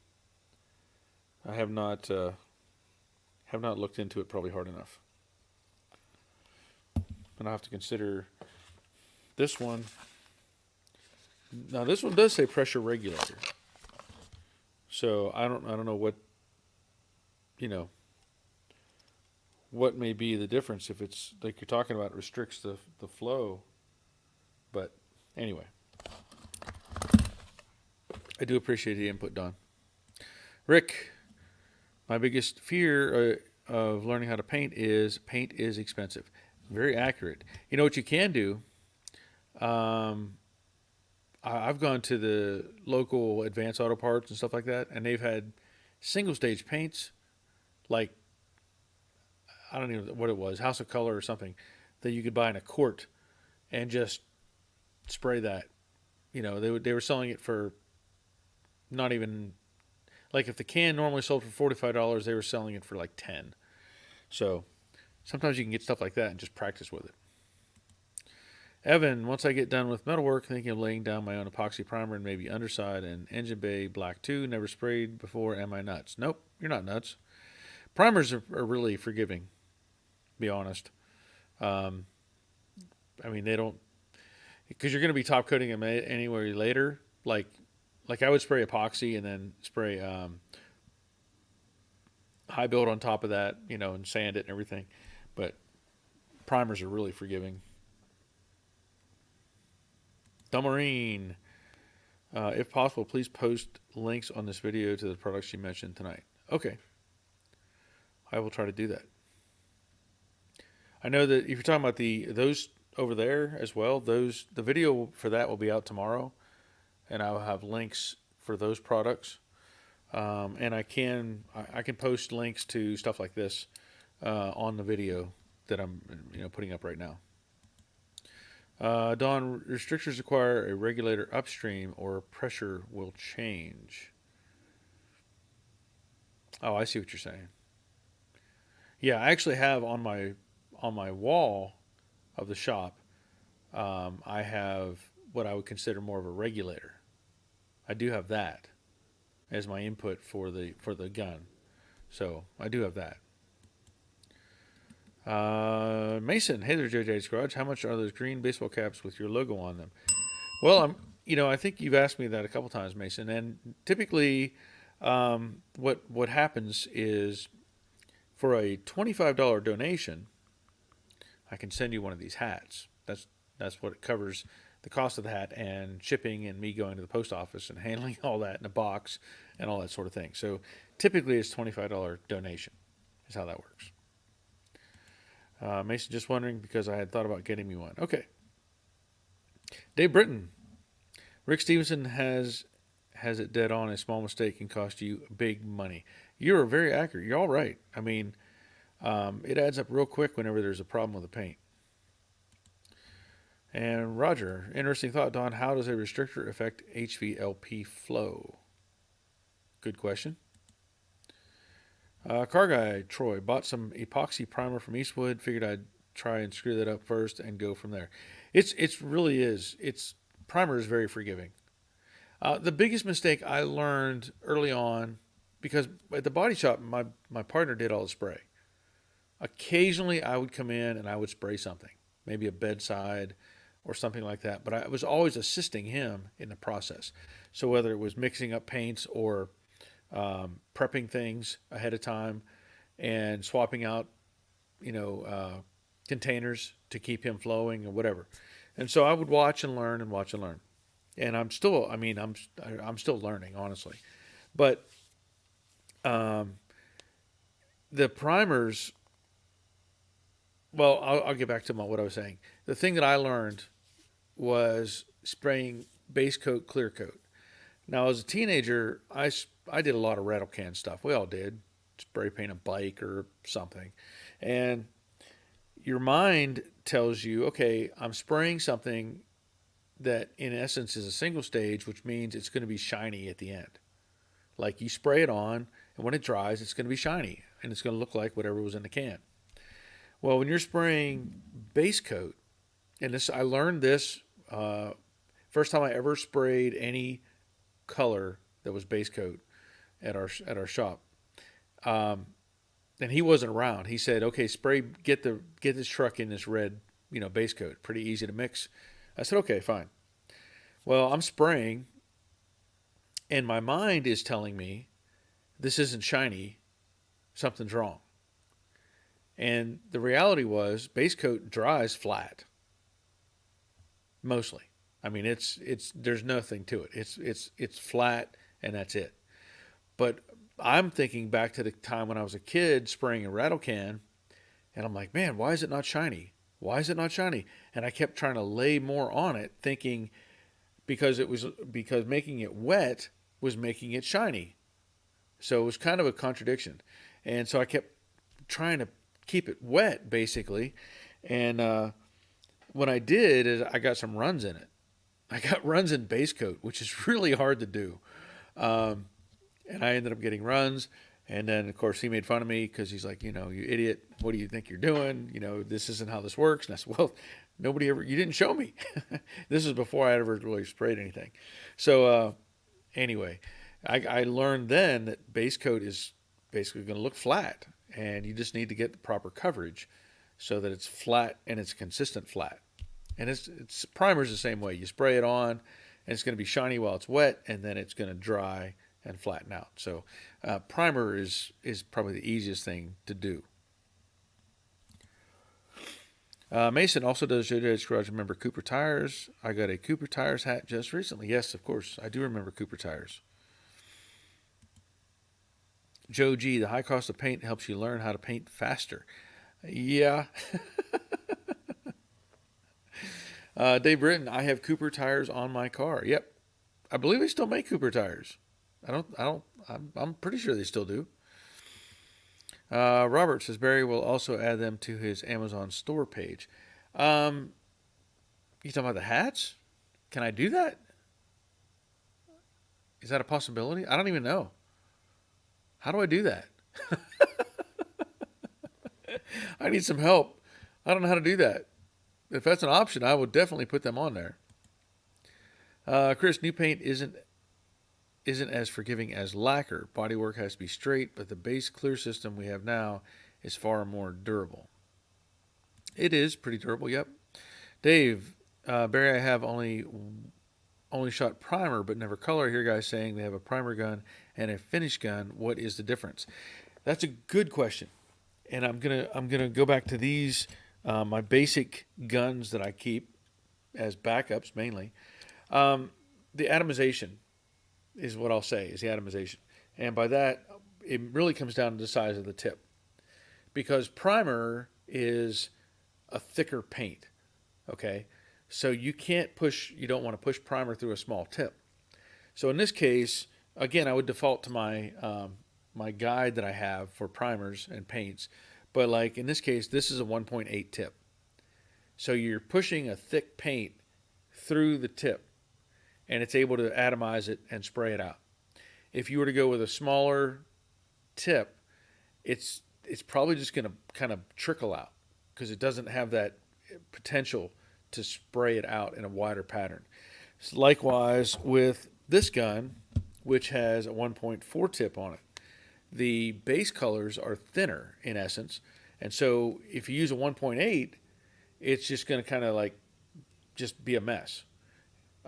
I have not looked into it probably hard enough, and I have to consider this one. Now, this one does say pressure regulator, so I don't know what you know what may be the difference if it's like you're talking about restricts the flow. But anyway, I do appreciate the input, Don. Rick, my biggest fear of learning how to paint is expensive. Very accurate. You know what you can do? Um, I've gone to the local Advanced Auto Parts and stuff like that, and they've had single stage paints like I don't even know what it was, House of Color or something, that you could buy in a quart and just spray that. They were selling it for not even like if the can normally sold for $45, they were selling it for like 10. So sometimes you can get stuff like that and just practice with it. Evan, once I get done with metalwork, thinking of laying down my own epoxy primer and maybe underside and engine bay black too. Never sprayed before. Am I nuts? Nope, you're not nuts. Primers are really forgiving. To be honest. Um, I mean, they don't because you're going to be top coating them anyway later. Like I would spray epoxy and then spray high build on top of that, and sand it and everything. But primers are really forgiving. Dumarine, if possible, please post links on this video to the products you mentioned tonight. Okay, I will try to do that. I know that if you're talking about those over there as well, the video for that will be out tomorrow, and I will have links for those products. And I can post links to stuff like this on the video that I'm putting up right now. Don, restrictors require a regulator upstream or pressure will change. Oh, I see what you're saying. Yeah, I actually have on my wall of the shop, I have what I would consider more of a regulator. I do have that as my input for the gun, so I do have that. Mason, hey there, JJ's Garage. How much are those green baseball caps with your logo on them? Well, I think you've asked me that a couple times, Mason, and typically, what happens is for a $25 donation, I can send you one of these hats. That's what it covers, the cost of the hat and shipping and me going to the post office and handling all that in a box and all that sort of thing. So typically it's $25 donation is how that works. Mason, just wondering because I had thought about getting me one. Okay. Dave Britton. Rick Stevenson has it dead on. A small mistake can cost you big money. You're very accurate. You're all right. I mean, it adds up real quick whenever there's a problem with the paint. And Roger, interesting thought, Don. How does a restrictor affect HVLP flow? Good question. Car guy Troy bought some epoxy primer from Eastwood. Figured I'd try and screw that up first and go from there. It's really is. Primer is very forgiving. The biggest mistake I learned early on, because at the body shop, my partner did all the spray. Occasionally, I would come in and I would spray something, maybe a bedside or something like that. But I was always assisting him in the process. So whether it was mixing up paints or prepping things ahead of time and swapping out, containers to keep him flowing or whatever. And so I would watch and learn and watch and learn. And I'm still learning, honestly. But the primers, well, I'll get back to what I was saying. The thing that I learned was spraying base coat, clear coat. Now, as a teenager, I did a lot of rattle can stuff. We all did. Spray paint a bike or something. And your mind tells you, okay, I'm spraying something that in essence is a single stage, which means it's going to be shiny at the end. Like you spray it on, and when it dries, it's going to be shiny, and it's going to look like whatever was in the can. Well, when you're spraying base coat, and this I learned this first time I ever sprayed any color that was base coat at our shop. Um, and he wasn't around. He said, "Okay, spray get this truck in this red, base coat. Pretty easy to mix." I said, "Okay, fine." Well, I'm spraying, and my mind is telling me this isn't shiny. Something's wrong. And the reality was, base coat dries flat mostly. I mean, it's there's nothing to it. It's flat, and that's it. But I'm thinking back to the time when I was a kid spraying a rattle can, and I'm like, man, why is it not shiny? Why is it not shiny? And I kept trying to lay more on it, thinking because making it wet was making it shiny. So it was kind of a contradiction. And so I kept trying to keep it wet, basically. And what I did is I got some runs in it. I got runs in base coat, which is really hard to do. Um, and I ended up getting runs. And then, of course, he made fun of me because he's like, you idiot, what do you think you're doing? This isn't how this works. And I said, well, you didn't show me. This is before I ever really sprayed anything. So, anyway, I learned then that base coat is basically going to look flat, and you just need to get the proper coverage so that it's flat and it's consistent flat. And it's primer's the same way. You spray it on, and it's going to be shiny while it's wet, and then it's going to dry and flatten out. So primer is probably the easiest thing to do. Mason also does JD's Garage. Remember Cooper Tires? I got a Cooper Tires hat just recently. Yes, of course. I do remember Cooper Tires. Joe G, the high cost of paint helps you learn how to paint faster. Yeah. Dave Britton, I have Cooper tires on my car. Yep. I believe they still make Cooper tires. I'm pretty sure they still do. Robert says Barry will also add them to his Amazon store page. You talking about the hats? Can I do that? Is that a possibility? I don't even know. How do I do that? I need some help. I don't know how to do that. If that's an option, I would definitely put them on there. Chris, new paint isn't as forgiving as lacquer. Bodywork has to be straight, but the base clear system we have now is far more durable. It is pretty durable, yep. Dave, Barry, I have only shot primer but never color. I hear guys saying they have a primer gun and a finish gun. What is the difference? That's a good question, and I'm gonna go back to these my basic guns that I keep as backups mainly. The atomization is what I'll say is the atomization, and by that it really comes down to the size of the tip, because primer is a thicker paint. Okay, so you don't want to push primer through a small tip. So in this case, again, I would default to my guide that I have for primers and paints. But like in this case, this is a 1.8 tip. So you're pushing a thick paint through the tip, and it's able to atomize it and spray it out. If you were to go with a smaller tip, it's probably just going to kind of trickle out because it doesn't have that potential to spray it out in a wider pattern. So likewise with this gun, which has a 1.4 tip on it. The base colors are thinner in essence, and so if you use a 1.8, it's just going to kind of like just be a mess.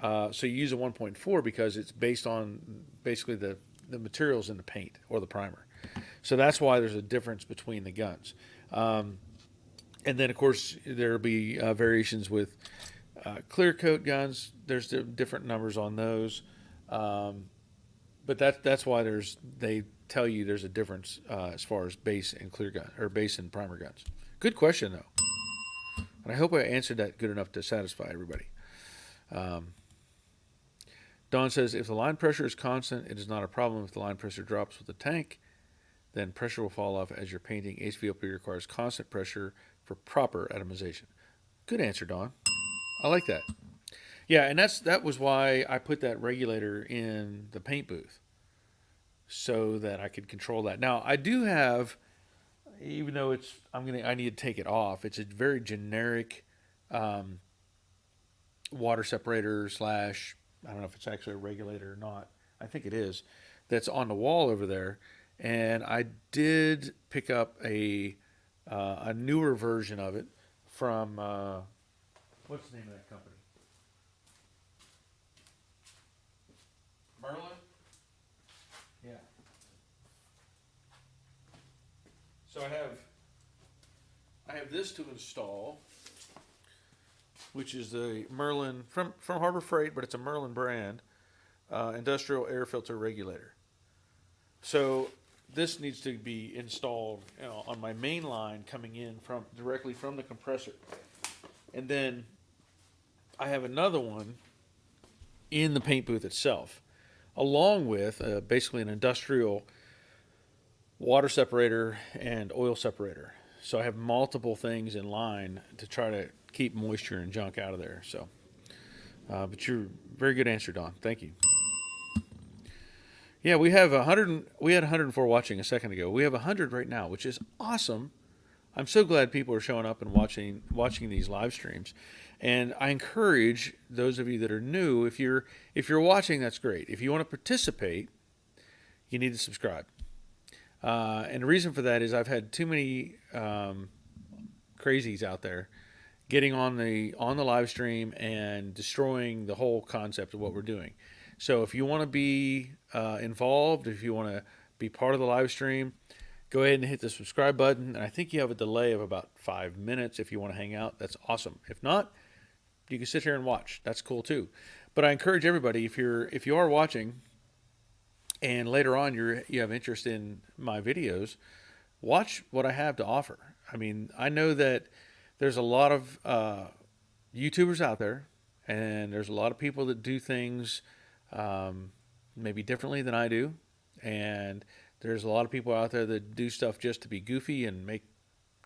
So you use a 1.4 because it's based on basically the materials in the paint or the primer. So that's why there's a difference between the guns. And then, of course, there'll be variations with clear coat guns. There's different numbers on those. But that's why they tell you there's a difference as far as base and clear gun or base and primer guns. Good question though, and I hope I answered that good enough to satisfy everybody. Don says if the line pressure is constant, it is not a problem. If the line pressure drops with the tank, then pressure will fall off as you're painting. HVOP requires constant pressure for proper atomization. Good answer, Don. I like that. Yeah, and that was why I put that regulator in the paint booth so that I could control that. Now, I do have, even though I need to take it off. It's a very generic um, water separator slash, I don't know if it's actually a regulator or not. I think it is. That's on the wall over there. And I did pick up a newer version of it from what's the name of that company? Merlin. Yeah. So I have this to install, which is the Merlin from Harbor Freight, but it's a Merlin brand industrial air filter regulator. So this needs to be installed, on my main line coming in from directly from the compressor, and then I have another one in the paint booth itself, along with basically an industrial water separator and oil separator. So I have multiple things in line to try to keep moisture and junk out of there. So, but you're very good answer, Don. Thank you. Yeah, we have 100. We had 104 watching a second ago. We have 100 right now, which is awesome. I'm so glad people are showing up and watching these live streams. And I encourage those of you that are new, if you're watching, that's great. If you want to participate, you need to subscribe. And the reason for that is I've had too many crazies out there getting on the live stream and destroying the whole concept of what we're doing. So if you want to be involved, if you want to be part of the live stream, go ahead and hit the subscribe button. And I think you have a delay of about 5 minutes if you want to hang out. That's awesome. If not, you can sit here and watch. That's cool too. But I encourage everybody, if you are watching and later on you have interest in my videos, watch what I have to offer. I mean, I know that there's a lot of YouTubers out there, and there's a lot of people that do things maybe differently than I do, and there's a lot of people out there that do stuff just to be goofy and make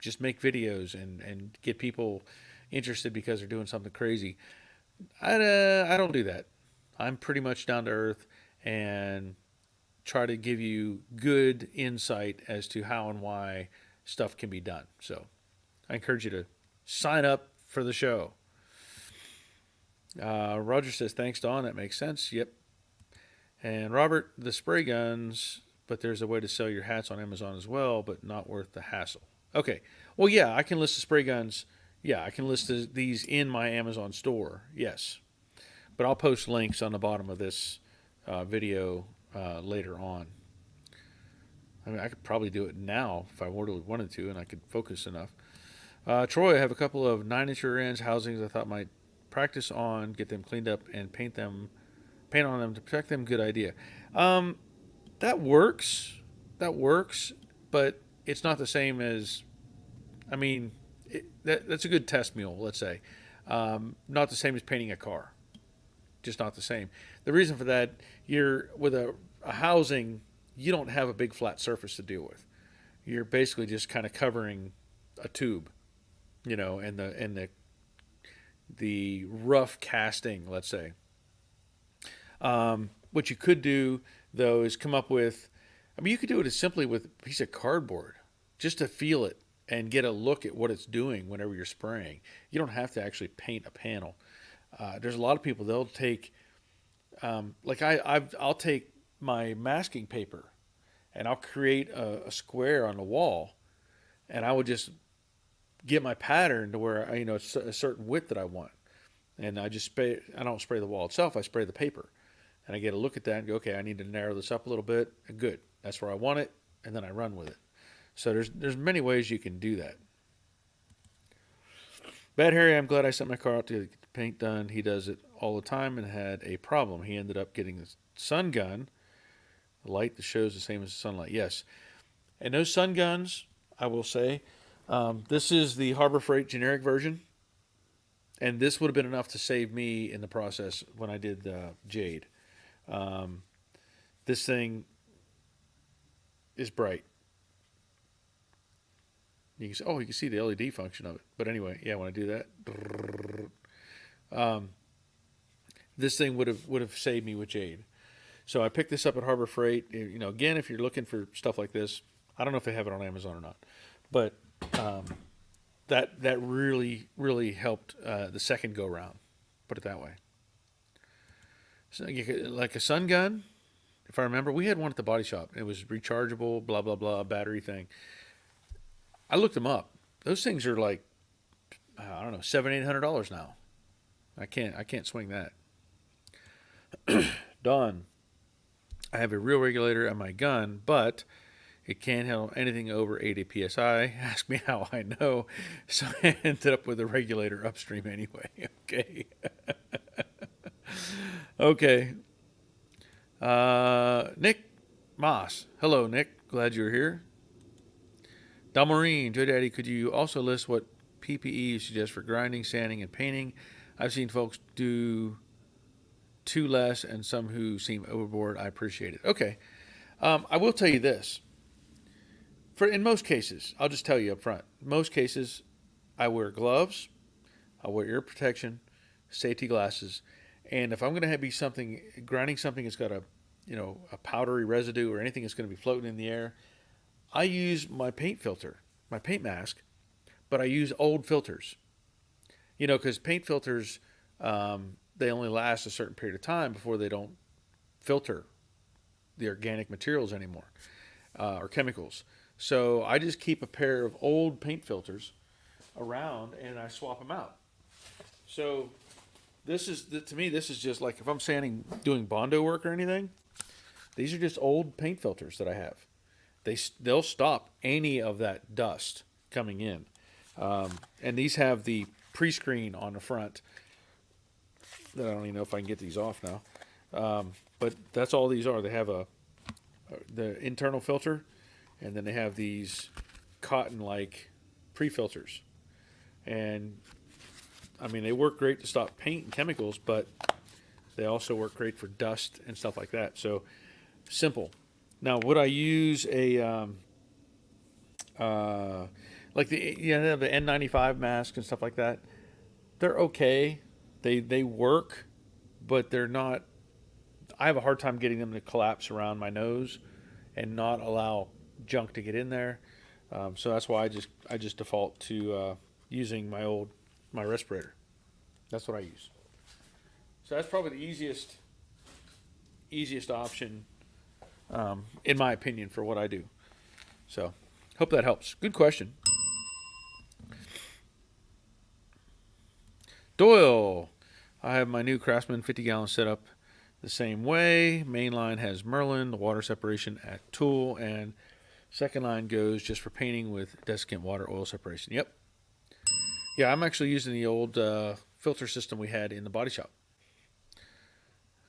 videos and get people interested because they're doing something crazy. I don't do that. I'm pretty much down to earth and try to give you good insight as to how and why stuff can be done. So I encourage you to sign up for the show. Roger says, thanks, Don. That makes sense. Yep. And Robert, the spray guns, but there's a way to sell your hats on Amazon as well, but not worth the hassle. Okay. Well, yeah, I can list the spray guns. Yeah, I can list these in my Amazon store. Yes. But I'll post links on the bottom of this video later on. I mean, I could probably do it now if I really wanted to, and I could focus enough. Troy, I have a couple of 9-inch rear ends housings I thought might practice on, get them cleaned up, and paint on them to protect them. Good idea. That works. But it's not the same as, I mean, that's a good test mule, let's say. Not the same as painting a car. Just not the same. The reason for that, you're with a housing, you don't have a big flat surface to deal with. You're basically just kind of covering a tube, and the rough casting, let's say. What you could do though is come up with, I mean, you could do it as simply with a piece of cardboard, just to feel it and get a look at what it's doing whenever you're spraying. You don't have to actually paint a panel. There's a lot of people, they'll take, I'll take my masking paper and I'll create a square on the wall, and I will just get my pattern to where it's a certain width that I want, and I don't spray the wall itself. I spray the paper, and I get a look at that and go, okay, I need to narrow this up a little bit. And good, that's where I want it, and then I run with it. So there's many ways you can do that. Bad Harry, I'm glad I sent my car out to get the paint done. He does it all the time and had a problem. He ended up getting the sun gun, the light that shows the same as the sunlight. Yes, and those sun guns, I will say, this is the Harbor Freight generic version, and this would have been enough to save me in the process when I did Jade. This thing is bright. You can see the LED function of it. But anyway, yeah, when I do that, this thing would have saved me with Jade. So I picked this up at Harbor Freight. Again, if you're looking for stuff like this, I don't know if they have it on Amazon or not, But um, that really helped the second go round. Put it that way. So like a sun gun, if I remember, we had one at the body shop. It was rechargeable, blah blah blah, battery thing. I looked them up. Those things are like I don't know, $700-800 now. I can't swing that. Don, I have a real regulator on my gun, but it can't handle anything over 80 psi. Ask me how I know. So I ended up with a regulator upstream anyway. Okay. Okay. Nick Moss. Hello, Nick. Glad you're here. Dalmarine, Joe Daddy, could you also list what PPE you suggest for grinding, sanding, and painting? I've seen folks do too less and some who seem overboard. I appreciate it. Okay. I will tell you this. In most cases, I'll just tell you up front. Most cases, I wear gloves, I wear ear protection, safety glasses, and if I'm going to be grinding something that's got a powdery residue or anything that's going to be floating in the air, I use my paint filter, my paint mask, but I use old filters. Because paint filters, they only last a certain period of time before they don't filter the organic materials anymore or chemicals. So I just keep a pair of old paint filters around and I swap them out. So to me, this is just like if I'm doing Bondo work or anything, these are just old paint filters that I have. They'll stop any of that dust coming in. And these have the pre-screen on the front. I don't even know if I can get these off now. But that's all these are. They have the internal filter, and then they have these cotton-like pre-filters. And, I mean, they work great to stop paint and chemicals, but they also work great for dust and stuff like that. So, simple. Now, would I use they have the N95 mask and stuff like that. They're okay. They work, but they're not. I have a hard time getting them to collapse around my nose and not allow junk to get in there. So that's why I just default to using my respirator. That's what I use. So that's probably the easiest option, in my opinion, for what I do. So hope that helps. Good question. Doyle, I have my new Craftsman 50-gallon setup the same way. Main line has Merlin, the water separation at tool, and second line goes just for painting with desiccant water oil separation. Yep. Yeah, I'm actually using the old filter system we had in the body shop.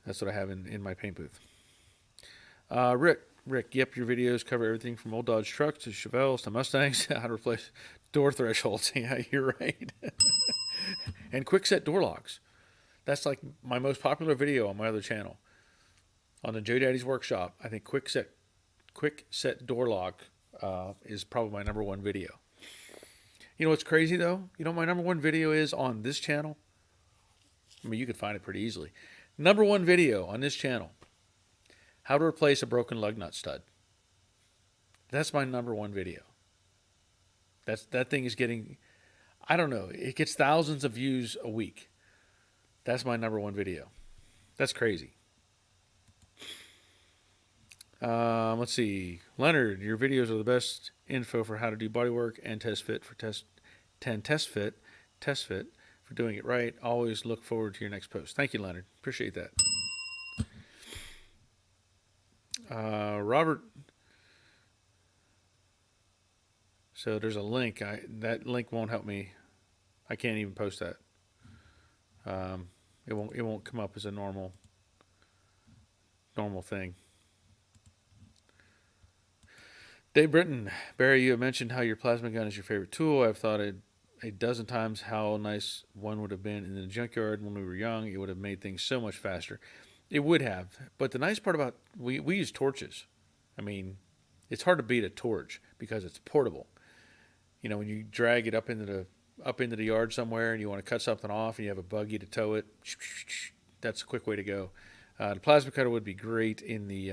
That's what I have in my paint booth. Rick, yep, your videos cover everything from old Dodge trucks to Chevelles to Mustangs, how to replace door thresholds. Yeah, you're right. And quick set door locks. That's like my most popular video on my other channel. On the Joe Daddy's Workshop, I think quick set door lock is probably my number one video. You know what's crazy though? You know what my number one video is on this channel? I mean, you could find it pretty easily. Number one video on this channel: how to replace a broken lug nut stud. That's my number one video. That thing is getting, I don't know, it gets thousands of views a week. That's my number one video. That's crazy. Let's see. Leonard, your videos are the best info for how to do bodywork and test fit for doing it right. Always look forward to your next post. Thank you, Leonard. Appreciate that. Robert. So there's a link. That link won't help me. I can't even post that. It won't come up as a normal thing. Dave Britton, Barry, you have mentioned how your plasma gun is your favorite tool. I've thought a dozen times how nice one would have been in the junkyard when we were young. It would have made things so much faster. It would have. But the nice part about we use torches. I mean, it's hard to beat a torch because it's portable. You know, when you drag it up into the yard somewhere and you want to cut something off and you have a buggy to tow it, that's a quick way to go. The plasma cutter would be great in the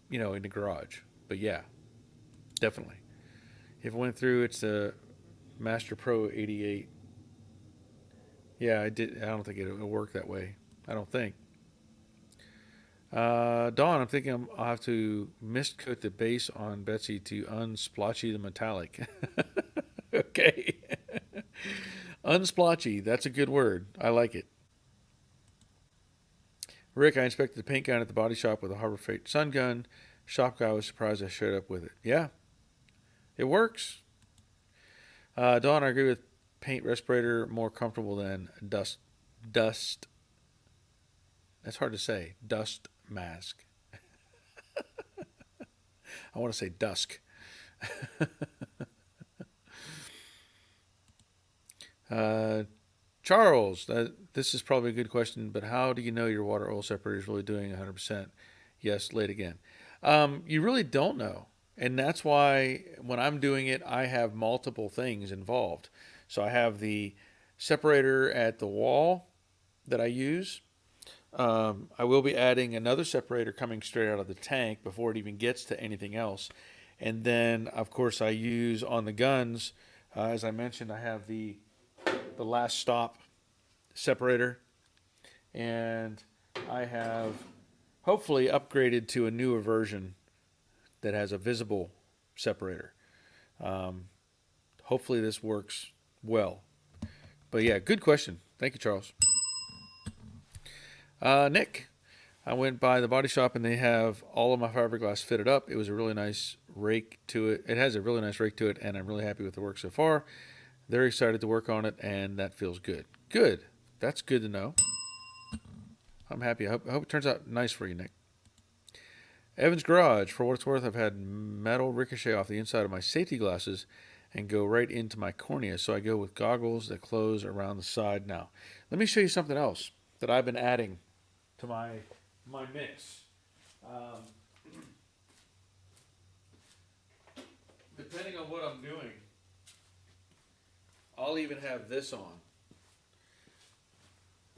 in the garage. But yeah, Definitely. If it went through, it's the Master Pro 88. Yeah, I did. I don't think it'll work that way. I don't think. Dawn, I'm thinking I'll have to mist coat the base on Betsy to unsplotchy the metallic. Okay. Unsplotchy. That's a good word. I like it. Rick, I inspected the paint gun at the body shop with a Harbor Freight Sun Gun. Shop guy was surprised I showed up with it. Yeah, it works. Dawn, I agree with paint respirator more comfortable than dust. That's hard to say. Dust mask. I want to say dusk. uh, Charles, this is probably a good question, but how do you know your water oil separator is really doing 100%? Yes, late again. You really don't know. And that's why when I'm doing it, I have multiple things involved. So I have the separator at the wall that I use. I will be adding another separator coming straight out of the tank before it even gets to anything else. And then, of course, I use on the guns, as I mentioned, I have the last stop separator. And I have hopefully upgraded to a newer version that has a visible separator. Um, Hopefully this works well. But yeah, good question. Thank you, Charles. Nick, I went by the body shop and they have all of my fiberglass fitted up. It was a really nice rake to it. It has a really nice rake to it, and I'm really happy with the work so far. Very excited to work on it, and that feels good. Good. That's good to know. I'm happy. I hope it turns out nice for you, Nick. Evan's Garage. For what it's worth, I've had metal ricochet off the inside of my safety glasses and go right into my cornea. So I go with goggles that close around the side now. Let me show you something else that I've been adding to my mix. Um, Depending on what I'm doing, I'll even have this on.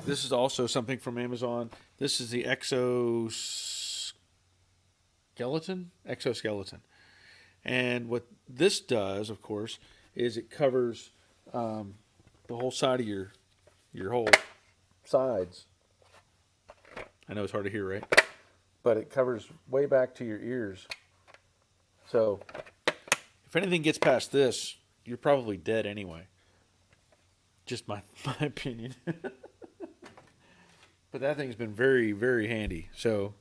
This is also something from Amazon. This is the exoskeleton. And what this does, of course, is it covers the whole side of your whole sides. I know it's hard to hear, right? But it covers way back to your ears. So if anything gets past this, you're probably dead anyway. Just my opinion. But that thing's been very, very handy. So,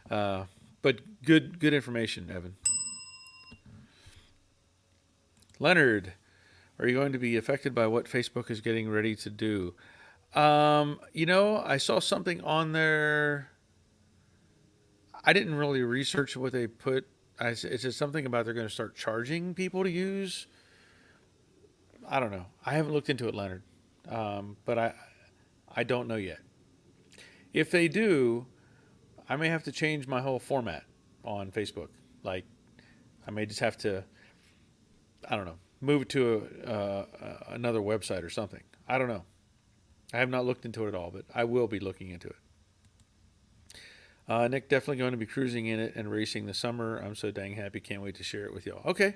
but good information, Evan. Leonard, are you going to be affected by what Facebook is getting ready to do? I saw something on there. I didn't really research what they put. It said something about they're going to start charging people to use. I don't know. I haven't looked into it, Leonard. But I don't know yet. If they do, I may have to change my whole format on Facebook. Like, I may just have to, I don't know, move it to another website or something. I don't know. I have not looked into it at all, but I will be looking into it. Nick, definitely going to be cruising in it and racing this summer. I'm so dang happy. Can't wait to share it with y'all. Okay.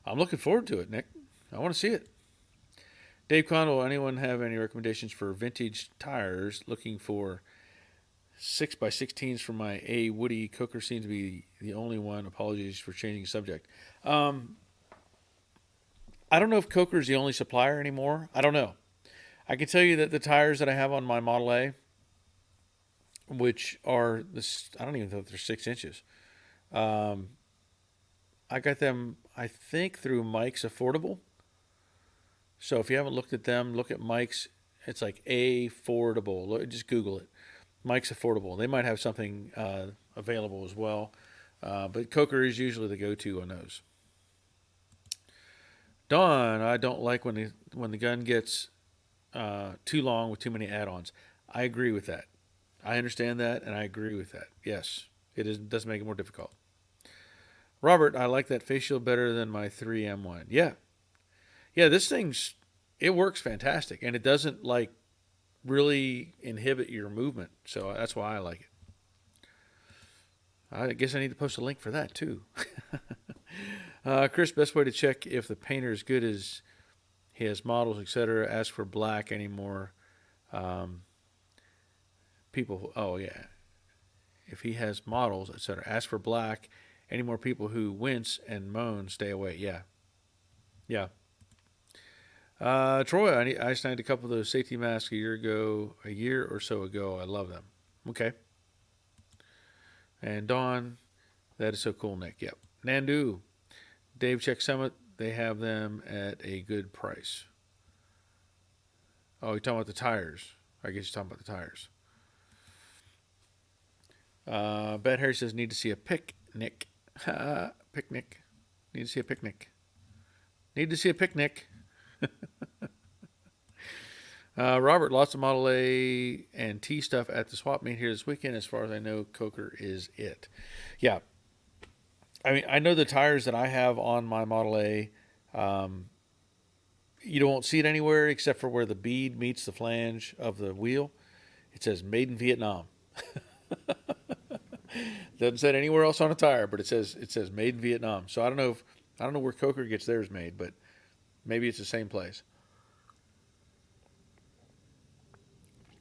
I'm looking forward to it, Nick. I want to see it. Dave Condell, anyone have any recommendations for vintage tires? Looking for 6x16s for my A Woody. Coker seems to be the only one. Apologies for changing subject. I don't know if Coker is the only supplier anymore. I don't know. I can tell you that the tires that I have on my Model A, which are this, I don't even know if they're 6 inches. I got them, I think, through Mike's Affordable. So if you haven't looked at them, look at Mike's. It's like Affordable. Just Google it. Mike's Affordable. They might have something available as well. But Coker is usually the go-to on those. Dawn, I don't like when the gun gets too long with too many add-ons. I agree with that. I understand that, and I agree with that. Yes, does make it more difficult. Robert, I like that face shield better than my 3M1. Yeah, this it works fantastic, and it doesn't really inhibit your movement. So that's why I like it. I guess I need to post a link for that too. Chris, best way to check if the painter is good is he has models, etc. Ask for black anymore. Um, people, oh yeah, if he has models, etc. Ask for black. Any more people who wince and moan, stay away. Yeah, yeah. Troy, I snagged a couple of those safety masks a year or so ago. I love them. Okay. And Dawn, that is so cool, Nick. Yep. Nandu, Dave Check Summit, they have them at a good price. Oh, you're talking about the tires. I guess you're talking about the tires. Ben Harry says, need to see a picnic. Picnic. Need to see a picnic. Need to see a picnic. Robert, lots of Model A and T stuff at the swap meet here this weekend. As far as I know, Coker is it. Yeah. I mean, I know the tires that I have on my Model A, um, you don't see it anywhere except for where the bead meets the flange of the wheel. It says made in Vietnam. Doesn't say it anywhere else on a tire, but it says made in Vietnam. So I don't know where Coker gets theirs made, but maybe it's the same place.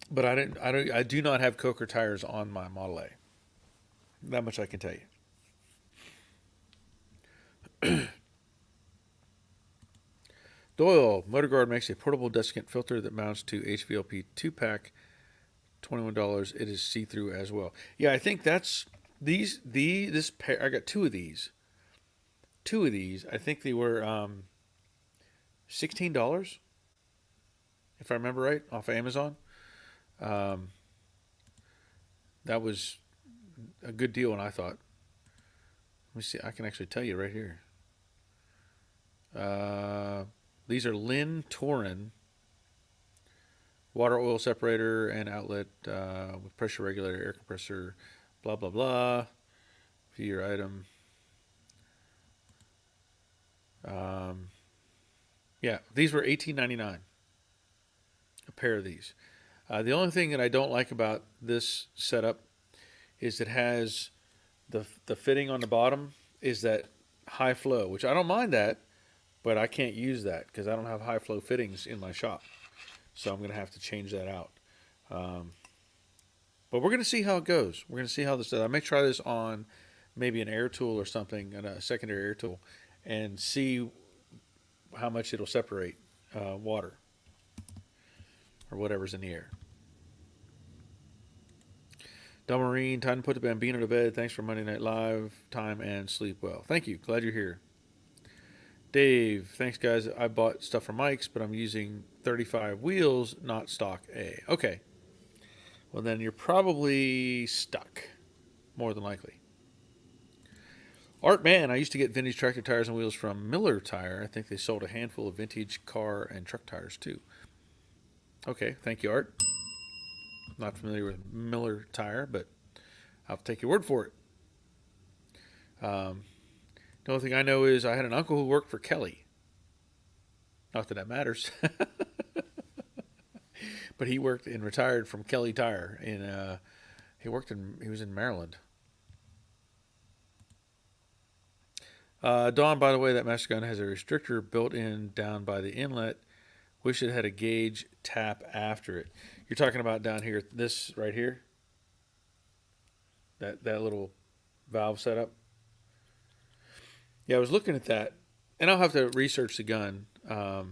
But I do not have Coker tires on my Model A. That much I can tell you. Doyle, MotorGuard makes a portable desiccant filter that mounts to HVLP 2-pack, $21. It is see-through as well. Yeah, I think that's this pair. I got two of these. Two of these. I think they were $16, if I remember right, off of Amazon. Um, that was a good deal, and I thought. Let me see. I can actually tell you right here. These are Lynn Torin water oil separator and outlet with pressure regulator, air compressor, blah blah blah. View your item. Yeah, these were $18.99. A pair of these. The only thing that I don't like about this setup is it has the fitting on the bottom is that high flow, which I don't mind that, but I can't use that because I don't have high flow fittings in my shop. So I'm going to have to change that out. But we're going to see how it goes. We're going to see how this does. I may try this on maybe an air tool or something, a secondary air tool, and see how much it'll separate water or whatever's in the air. Del Marine, time to put the Bambino to bed. Thanks for Monday Night Live time and sleep well. Thank you. Glad you're here. Dave, thanks guys. I bought stuff from Mike's, but I'm using 35 wheels, not stock A. Okay. Well, then you're probably stuck, more than likely. Art Man, I used to get vintage tractor tires and wheels from Miller Tire. I think they sold a handful of vintage car and truck tires too. Okay, thank you, Art. Not familiar with Miller Tire, but I'll take your word for it. The only thing I know is I had an uncle who worked for Kelly. Not that that matters. But he worked and retired from Kelly Tire. He was in Maryland. Dawn, by the way, that master gun has a restrictor built in down by the inlet. Wish it had a gauge tap after it. You're talking about down here, this right here? That little valve setup? Yeah, I was looking at that, and I'll have to research the gun and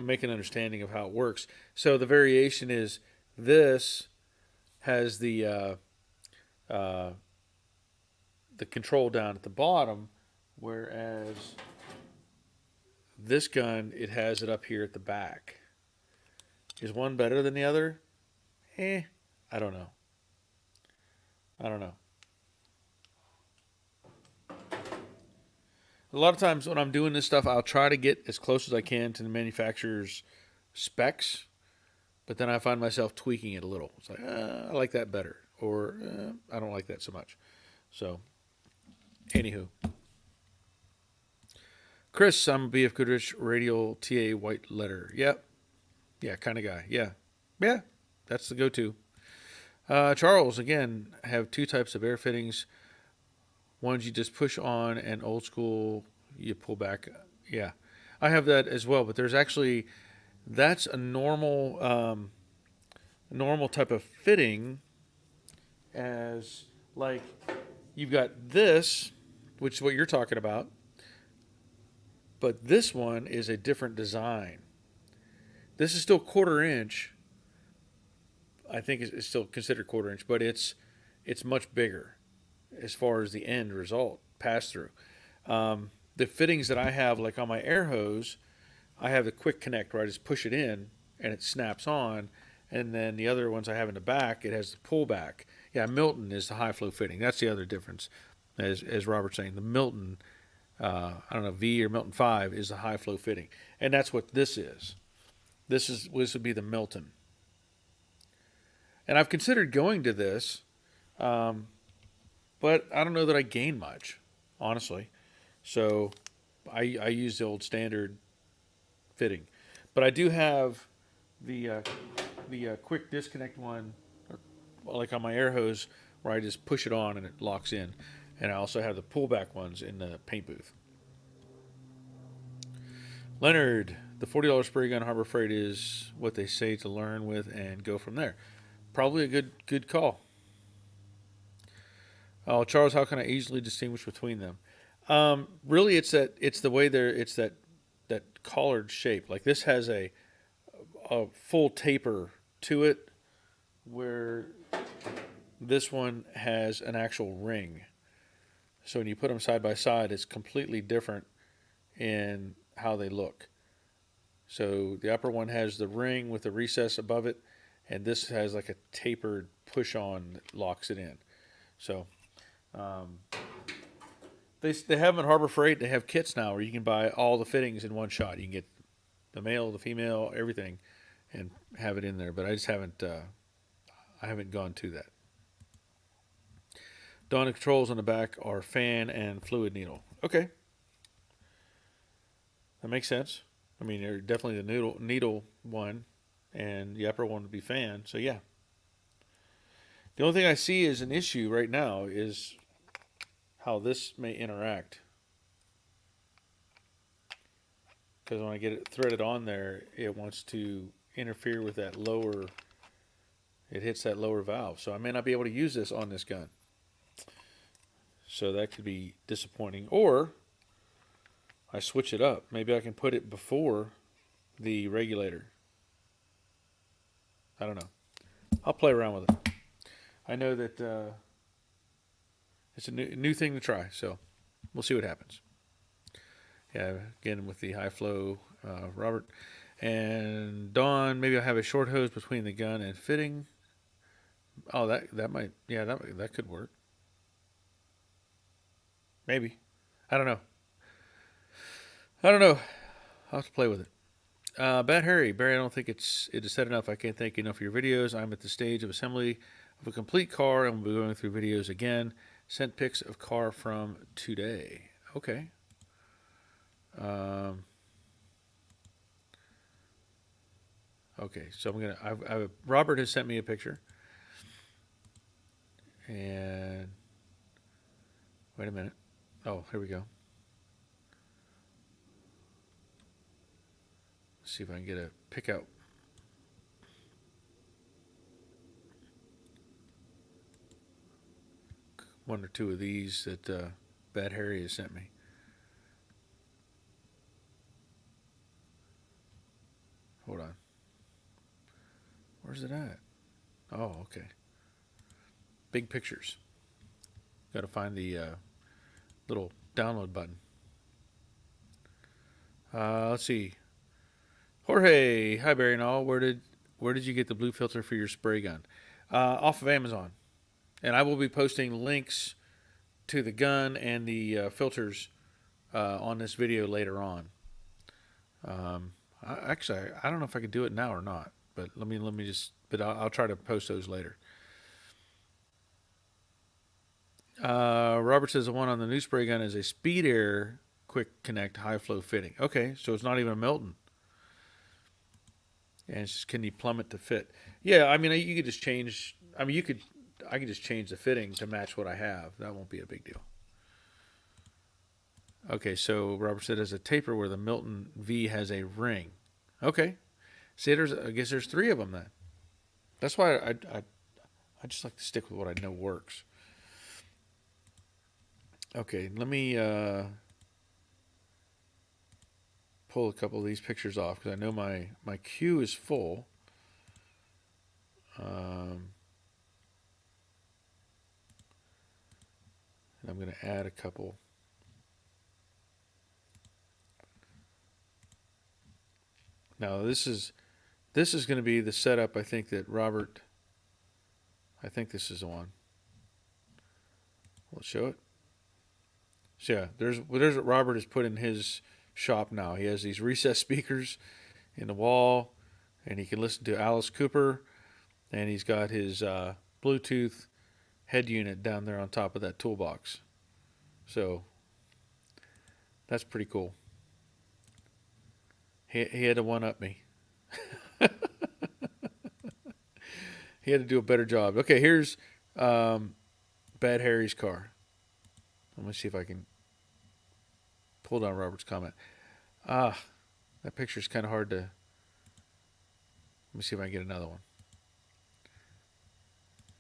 make an understanding of how it works. So the variation is this has the control down at the bottom, whereas this gun, it has it up here at the back. Is one better than the other? I don't know. A lot of times when I'm doing this stuff, I'll try to get as close as I can to the manufacturer's specs, but then I find myself tweaking it a little. It's like, I like that better, or I don't like that so much. So, anywho. Chris, I'm a BF Goodrich radial TA white letter. Yep. Yeah, kind of guy. Yeah. Yeah, that's the go-to. Charles, again, have two types of air fittings. Ones you just push on, and old school you pull back. Yeah, I have that as well. But there's actually that's a normal type of fitting, as like you've got this, which is what you're talking about, but this one is a different design. This is still quarter inch. I think it's still considered quarter inch, but it's much bigger as far as the end result pass through. The fittings that I have, like on my air hose, I have the quick connect where I just push it in and it snaps on, and then the other ones I have in the back, it has the pullback. Yeah, Milton is the high flow fitting. That's the other difference, as Robert's saying. The Milton, I don't know, V or Milton 5 is the high flow fitting, and that's what this is. This would be the Milton, and I've considered going to this, but I don't know that I gain much, honestly. So I use the old standard fitting, but I do have the quick disconnect one, like on my air hose, where I just push it on and it locks in, and I also have the pullback ones in the paint booth. Leonard, the $40 spray gun Harbor Freight is what they say to learn with and go from there. Probably a good call. Oh, Charles, how can I easily distinguish between them? Really, it's the way it's that collared shape. Like this has a full taper to it, where this one has an actual ring. So when you put them side by side, it's completely different in how they look. So the upper one has the ring with the recess above it, and this has like a tapered push on that locks it in. So um, they have them at Harbor Freight. They have kits now where you can buy all the fittings in one shot. You can get the male, the female, everything, and have it in there. But I just haven't I haven't gone to that. Dawn controls on the back are fan and fluid needle. Okay, that makes sense. I mean, they're definitely the needle one, and the upper one would be fan. So yeah. The only thing I see is an issue right now is how this may interact. Because when I get it threaded on there, it wants to interfere with that lower, it hits that lower valve. So I may not be able to use this on this gun. So that could be disappointing. Or I switch it up. Maybe I can put it before the regulator. I don't know. I'll play around with it. I know that it's a new thing to try, so we'll see what happens. Yeah, again with the high flow, Robert and Dawn. Maybe I'll have a short hose between the gun and fitting. Oh, that might, yeah, that could work. Maybe. I don't know. I don't know. I'll have to play with it. Bad Harry, Barry, I don't think it is said enough. I can't thank you enough for your videos. I'm at the stage of assembly of a complete car and we'll be going through videos again. Sent pics of car from today. Okay. Okay, so I'm gonna. Robert has sent me a picture, and wait a minute. Oh, here we go. Let's see if I can get a pick out. One or two of these that Bad Harry has sent me. Hold on. Where's it at? Oh, okay. Big pictures. Got to find the little download button. Let's see. Jorge, hi Barry and all. Where did you get the blue filter for your spray gun? Off of Amazon, and I will be posting links to the gun and the filters on this video later on. Actually, I don't know if I could do it now or not, but let me just. But I'll try to post those later. Robert says the one on the new spray gun is a Speed Air Quick Connect high flow fitting. Okay, so it's not even a Milton. And it's just, can you plumb it to fit? Yeah, I mean you could just change. I mean I could just change the fitting to match what I have. That won't be a big deal. Okay, so Robert said as a taper where the Milton V has a ring. Okay. See, I guess there's three of them then. That's why I just like to stick with what I know works. Okay, let me pull a couple of these pictures off because I know my queue is full. Um, and I'm going to add a couple. Now this is going to be the setup. I think that Robert. I think this is the one. Let's show it. So yeah, there's what Robert has put in his shop now. He has these recessed speakers in the wall, and he can listen to Alice Cooper, and he's got his Bluetooth head unit down there on top of that toolbox. So that's pretty cool. He had to one up me. He had to do a better job. Okay, here's Bad Harry's car. Let me see if I can pull down Robert's comment. That picture's kind of hard to. Let me see if I can get another one.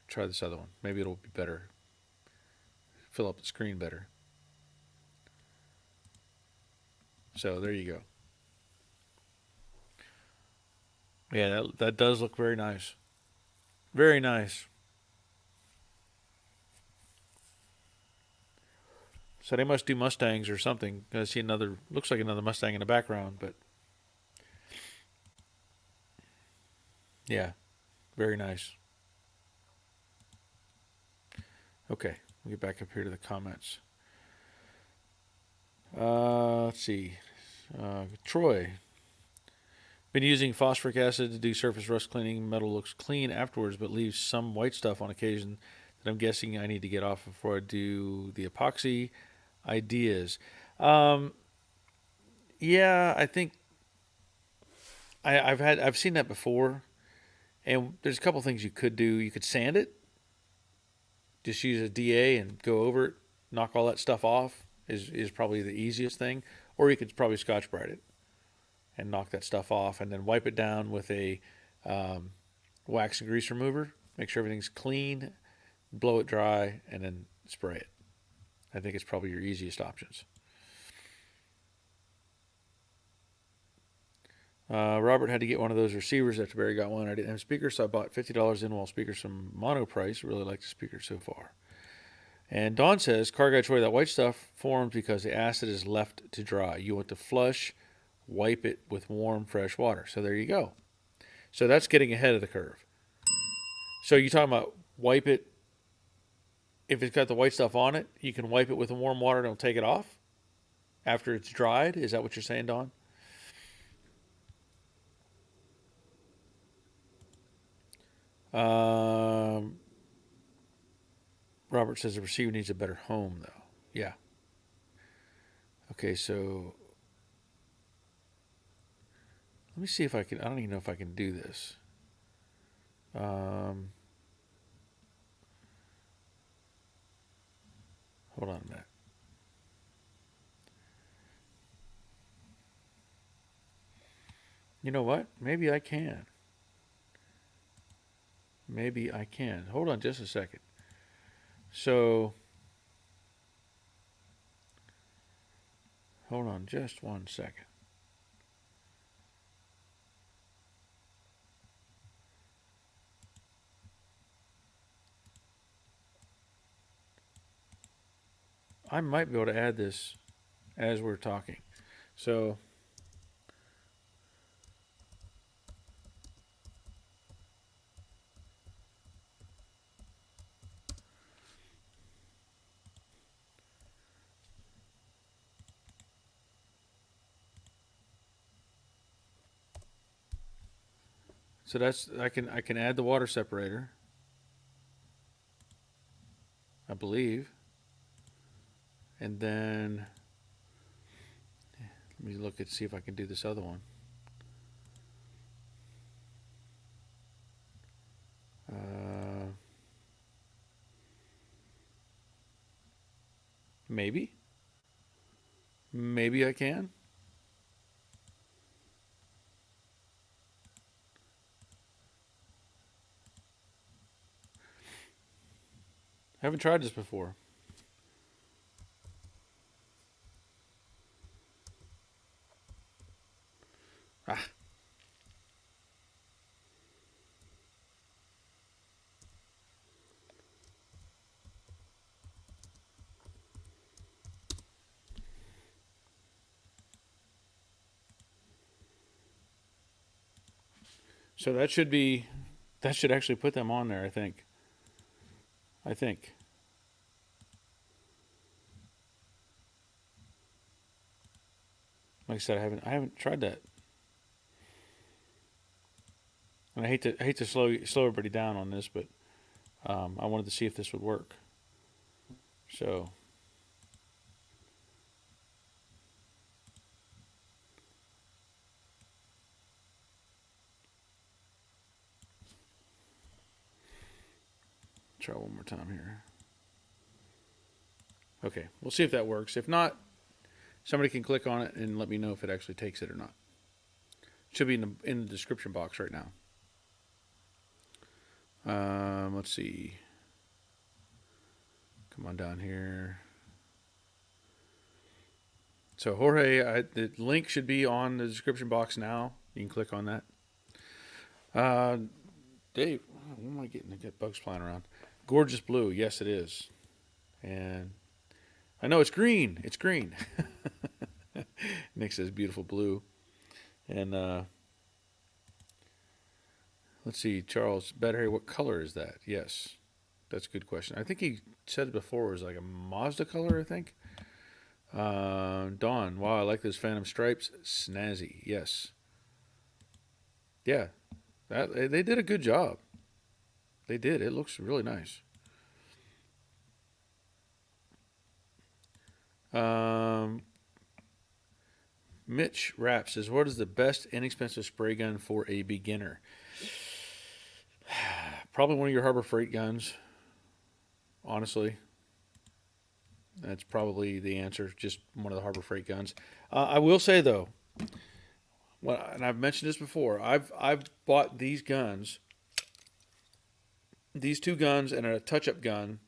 Try this other one. Maybe it'll be better. Fill up the screen better. So there you go. Yeah, that does look very nice. Very nice. So they must do Mustangs or something. I see looks like another Mustang in the background, but yeah, very nice. Okay, we'll get back up here to the comments. Let's see. Troy. Been using phosphoric acid to do surface rust cleaning. Metal looks clean afterwards, but leaves some white stuff on occasion that I'm guessing I need to get off before I do the epoxy. Ideas. Yeah, I think I've seen that before, and there's a couple things you could do. You could sand it. Just use a DA and go over it. Knock all that stuff off is probably the easiest thing. Or you could probably Scotch-Brite it and knock that stuff off, and then wipe it down with a wax and grease remover. Make sure everything's clean, blow it dry, and then spray it. I think it's probably your easiest options. Robert had to get one of those receivers after Barry got one. I didn't have speakers, so I bought $50 in-wall speakers from Mono Price. Really like the speakers so far. And Dawn says, Car Guy Troy, that white stuff forms because the acid is left to dry. You want to flush, wipe it with warm, fresh water. So there you go. So that's getting ahead of the curve. So you're talking about wipe it. If it's got the white stuff on it, you can wipe it with warm water and it'll take it off after it's dried. Is that what you're saying, Dawn? Robert says the receiver needs a better home, though. Yeah. Okay, so let me see if I can. I don't even know if I can do this. Hold on a minute. You know what? Maybe I can. Maybe I can. Hold on just a second. So, hold on just 1 second. I might be able to add this as we're talking. So, that's I can add the water separator, I believe. And then let me look and see if I can do this other one. Maybe. Maybe I can. I haven't tried this before. Ah, so that should actually put them on there. I think. I think. Like I said, I haven't tried that, and I hate to slow everybody down on this, but I wanted to see if this would work. So try one more time here. Okay, we'll see if that works. If not, somebody can click on it and let me know if it actually takes it or not. It should be in the description box right now. Let's see. Come on down here. So Jorge, the link should be on the description box now. You can click on that. Dave, what am I getting? I get bugs flying around. Gorgeous blue. Yes, it is. And I know it's green. It's green. Nick says beautiful blue. And let's see, Charles, Battery, what color is that? Yes, that's a good question. I think he said it before it was like a Mazda color, I think. Dawn, wow, I like those Phantom stripes. Snazzy, yes. Yeah, they did a good job. They did. It looks really nice. Um, Mitch Rapp says, what is the best inexpensive spray gun for a beginner? Probably one of your Harbor Freight guns, honestly. That's probably the answer, just one of the Harbor Freight guns. I will say, though, and I've mentioned this before, I've bought these guns, these two guns and a touch-up gun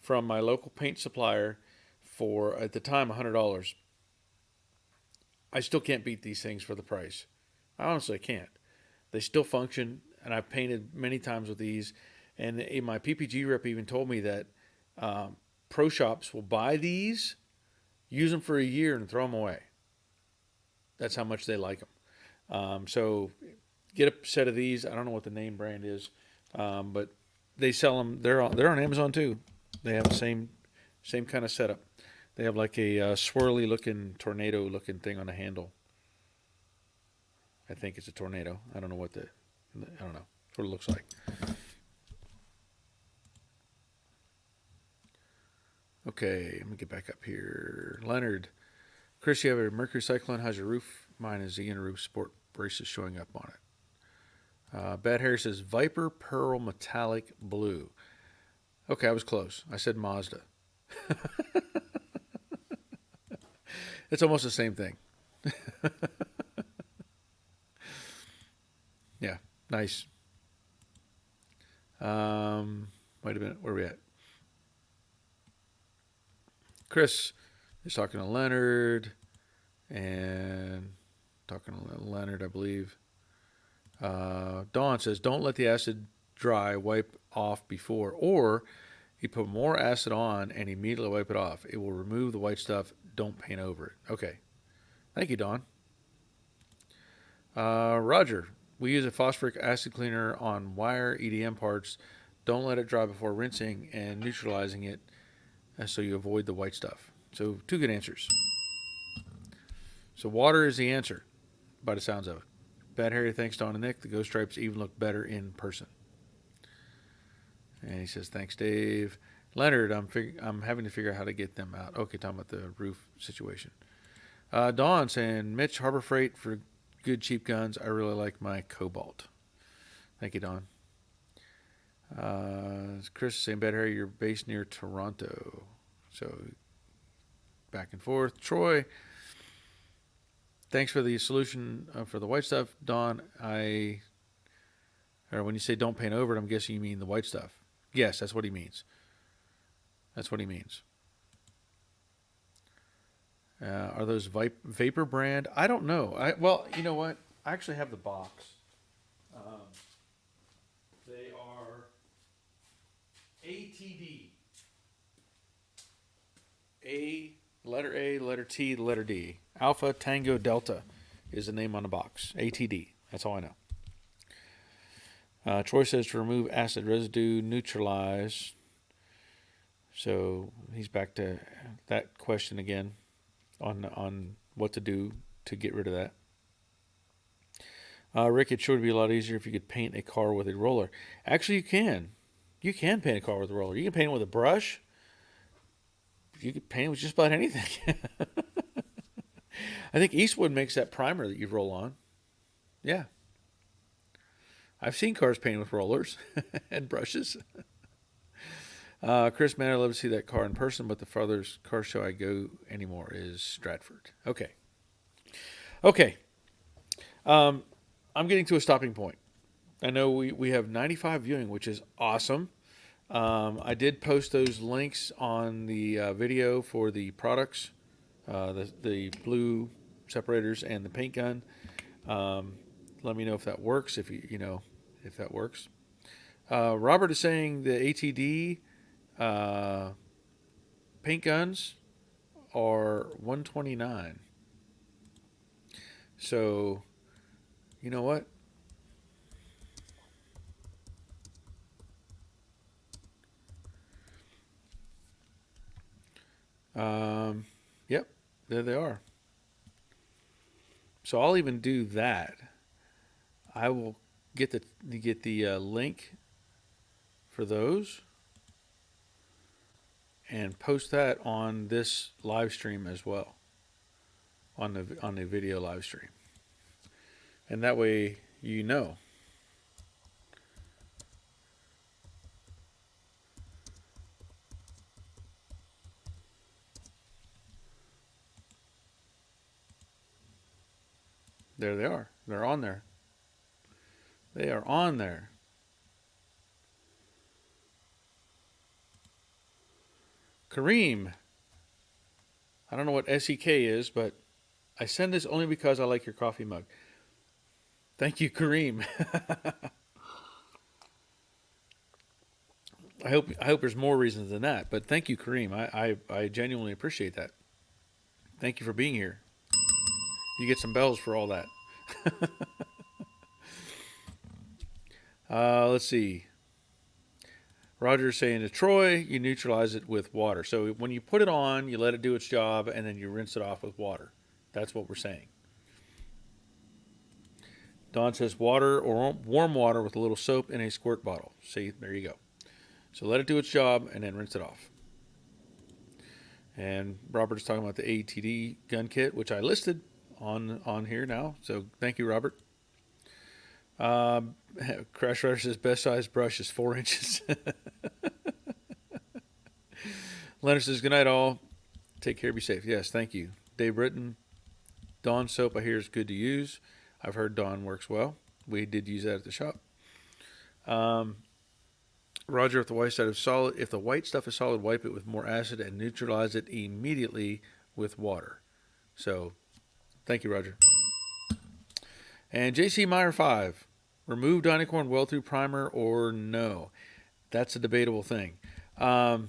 from my local paint supplier for, at the time, $100. I still can't beat these things for the price. I honestly can't. They still function, and I've painted many times with these. And my PPG rep even told me that pro shops will buy these, use them for a year, and throw them away. That's how much they like them. So get a set of these. I don't know what the name brand is, but they sell them. They're on Amazon too. They have the same kind of setup. They have like a swirly looking tornado looking thing on the handle. I think it's a tornado. I don't know what I don't know. That's what it looks like. Okay, let me get back up here. Leonard, Chris, you have a Mercury Cyclone. How's your roof? Mine is the inner roof sport braces showing up on it. Bad Hair says Viper Pearl Metallic Blue. Okay, I was close. I said Mazda. It's almost the same thing. Yeah, nice. Wait a minute, where are we at? Chris is talking to Leonard and talking to Leonard, I believe. Dawn says, don't let the acid dry, wipe off before, or you put more acid on and immediately wipe it off. It will remove the white stuff. Don't paint over it. Okay. Thank you, Dawn. Roger, we use a phosphoric acid cleaner on wire EDM parts. Don't let it dry before rinsing and neutralizing it so you avoid the white stuff. So, two good answers. So, water is the answer by the sounds of it. Bad Harry, thanks, Don and Nick. The ghost stripes even look better in person. And he says, thanks, Dave. Leonard, I'm having to figure out how to get them out. Okay, talking about the roof situation. Dawn saying, Mitch, Harbor Freight for good cheap guns. I really like my Cobalt. Thank you, Dawn. Chris saying, Bad Harry, you're based near Toronto. So, back and forth. Troy, Thanks for the solution for the white stuff, Don. Or when you say don't paint over it, I'm guessing you mean the white stuff. Yes, that's what he means. That's what he means. Are those Vapor brand? I don't know. Well, you know what? I actually have the box. They are ATD. A, letter T, letter D. Alpha Tango Delta is the name on the box. ATD. That's all I know. Troy says to remove acid residue, neutralize. So he's back to that question again on what to do to get rid of that. Rick, it sure would be a lot easier if you could paint a car with a roller. Actually, you can. You can paint a car with a roller. You can paint it with a brush. You can paint it with just about anything. I think Eastwood makes that primer that you roll on. Yeah. I've seen cars painted with rollers and brushes. Chris, man, I'd love to see that car in person, but the farthest car show I go anymore is Stratford. Okay. I'm getting to a stopping point. I know we have 95 viewing, which is awesome. I did post those links on the video for the products, the blue separators and the paint gun. Let me know if that works. If that works. Robert is saying the ATD paint guns are $129. So, you know what? Yep, there they are. So I'll even do that. I will get the link for those and post that on this live stream as well, on the video live stream, and that way you know. There they are. They're on there. They are on there. Kareem. I don't know what SEK is, but I send this only because I like your coffee mug. Thank you, Kareem. I hope there's more reasons than that, but thank you, Kareem. I genuinely appreciate that. Thank you for being here. You get some bells for all that. Let's see. Roger's saying to Troy, you neutralize it with water. So when you put it on, you let it do its job, and then you rinse it off with water. That's what we're saying. Don says water or warm water with a little soap in a squirt bottle. See, there you go. So let it do its job, and then rinse it off. And Robert's talking about the ATD gun kit, which I listed on here now. So thank you, Robert. Crash Rush says best size brush is 4 inches. Leonard says good night all. Take care, be safe. Yes, thank you. Dave Britton, Dawn soap I hear is good to use. I've heard Dawn works well. We did use that at the shop. Roger, if the white stuff is solid, wipe it with more acid and neutralize it immediately with water. So, thank you, Roger. And JC Meyer 5, remove Dynacorn well through primer or no? That's a debatable thing. I've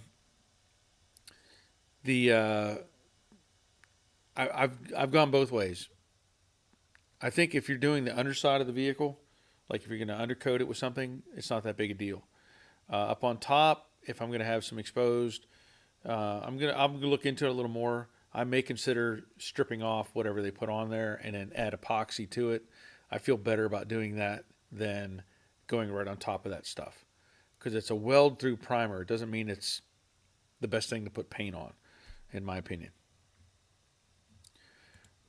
gone both ways. I think if you're doing the underside of the vehicle, like if you're going to undercoat it with something, it's not that big a deal. Up on top, if I'm going to have some exposed, I'm gonna look into it a little more. I may consider stripping off whatever they put on there and then add epoxy to it. I feel better about doing that than going right on top of that stuff, because it's a weld through primer. It doesn't mean it's the best thing to put paint on, in my opinion.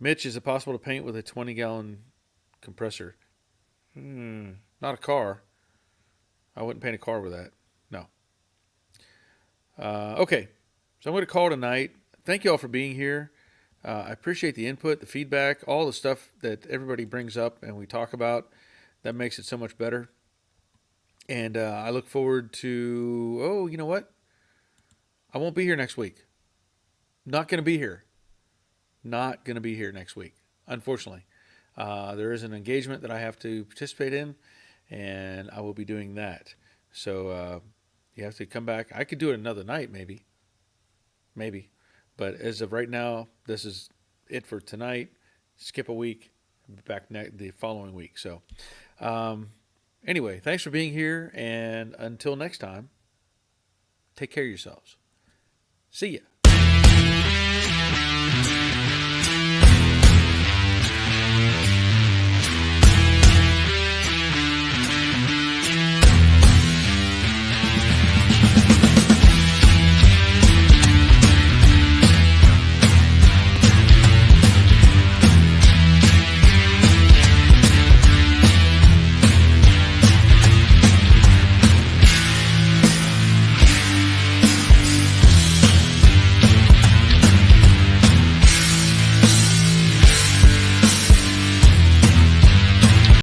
Mitch, is it possible to paint with a 20-gallon compressor? Not a car. I wouldn't paint a car with that. No. Okay. So I'm going to call it a night. Thank you all for being here. I appreciate the input, the feedback, all the stuff that everybody brings up and we talk about. That makes it so much better. And I look forward to, oh, you know what? I won't be here next week. Not going to be here. Not going to be here next week, unfortunately. There is an engagement that I have to participate in, and I will be doing that. So you have to come back. I could do it another night, maybe. Maybe. But as of right now, this is it for tonight. Skip a week, be back the following week. So, um, anyway, thanks for being here, and until next time, take care of yourselves. See ya.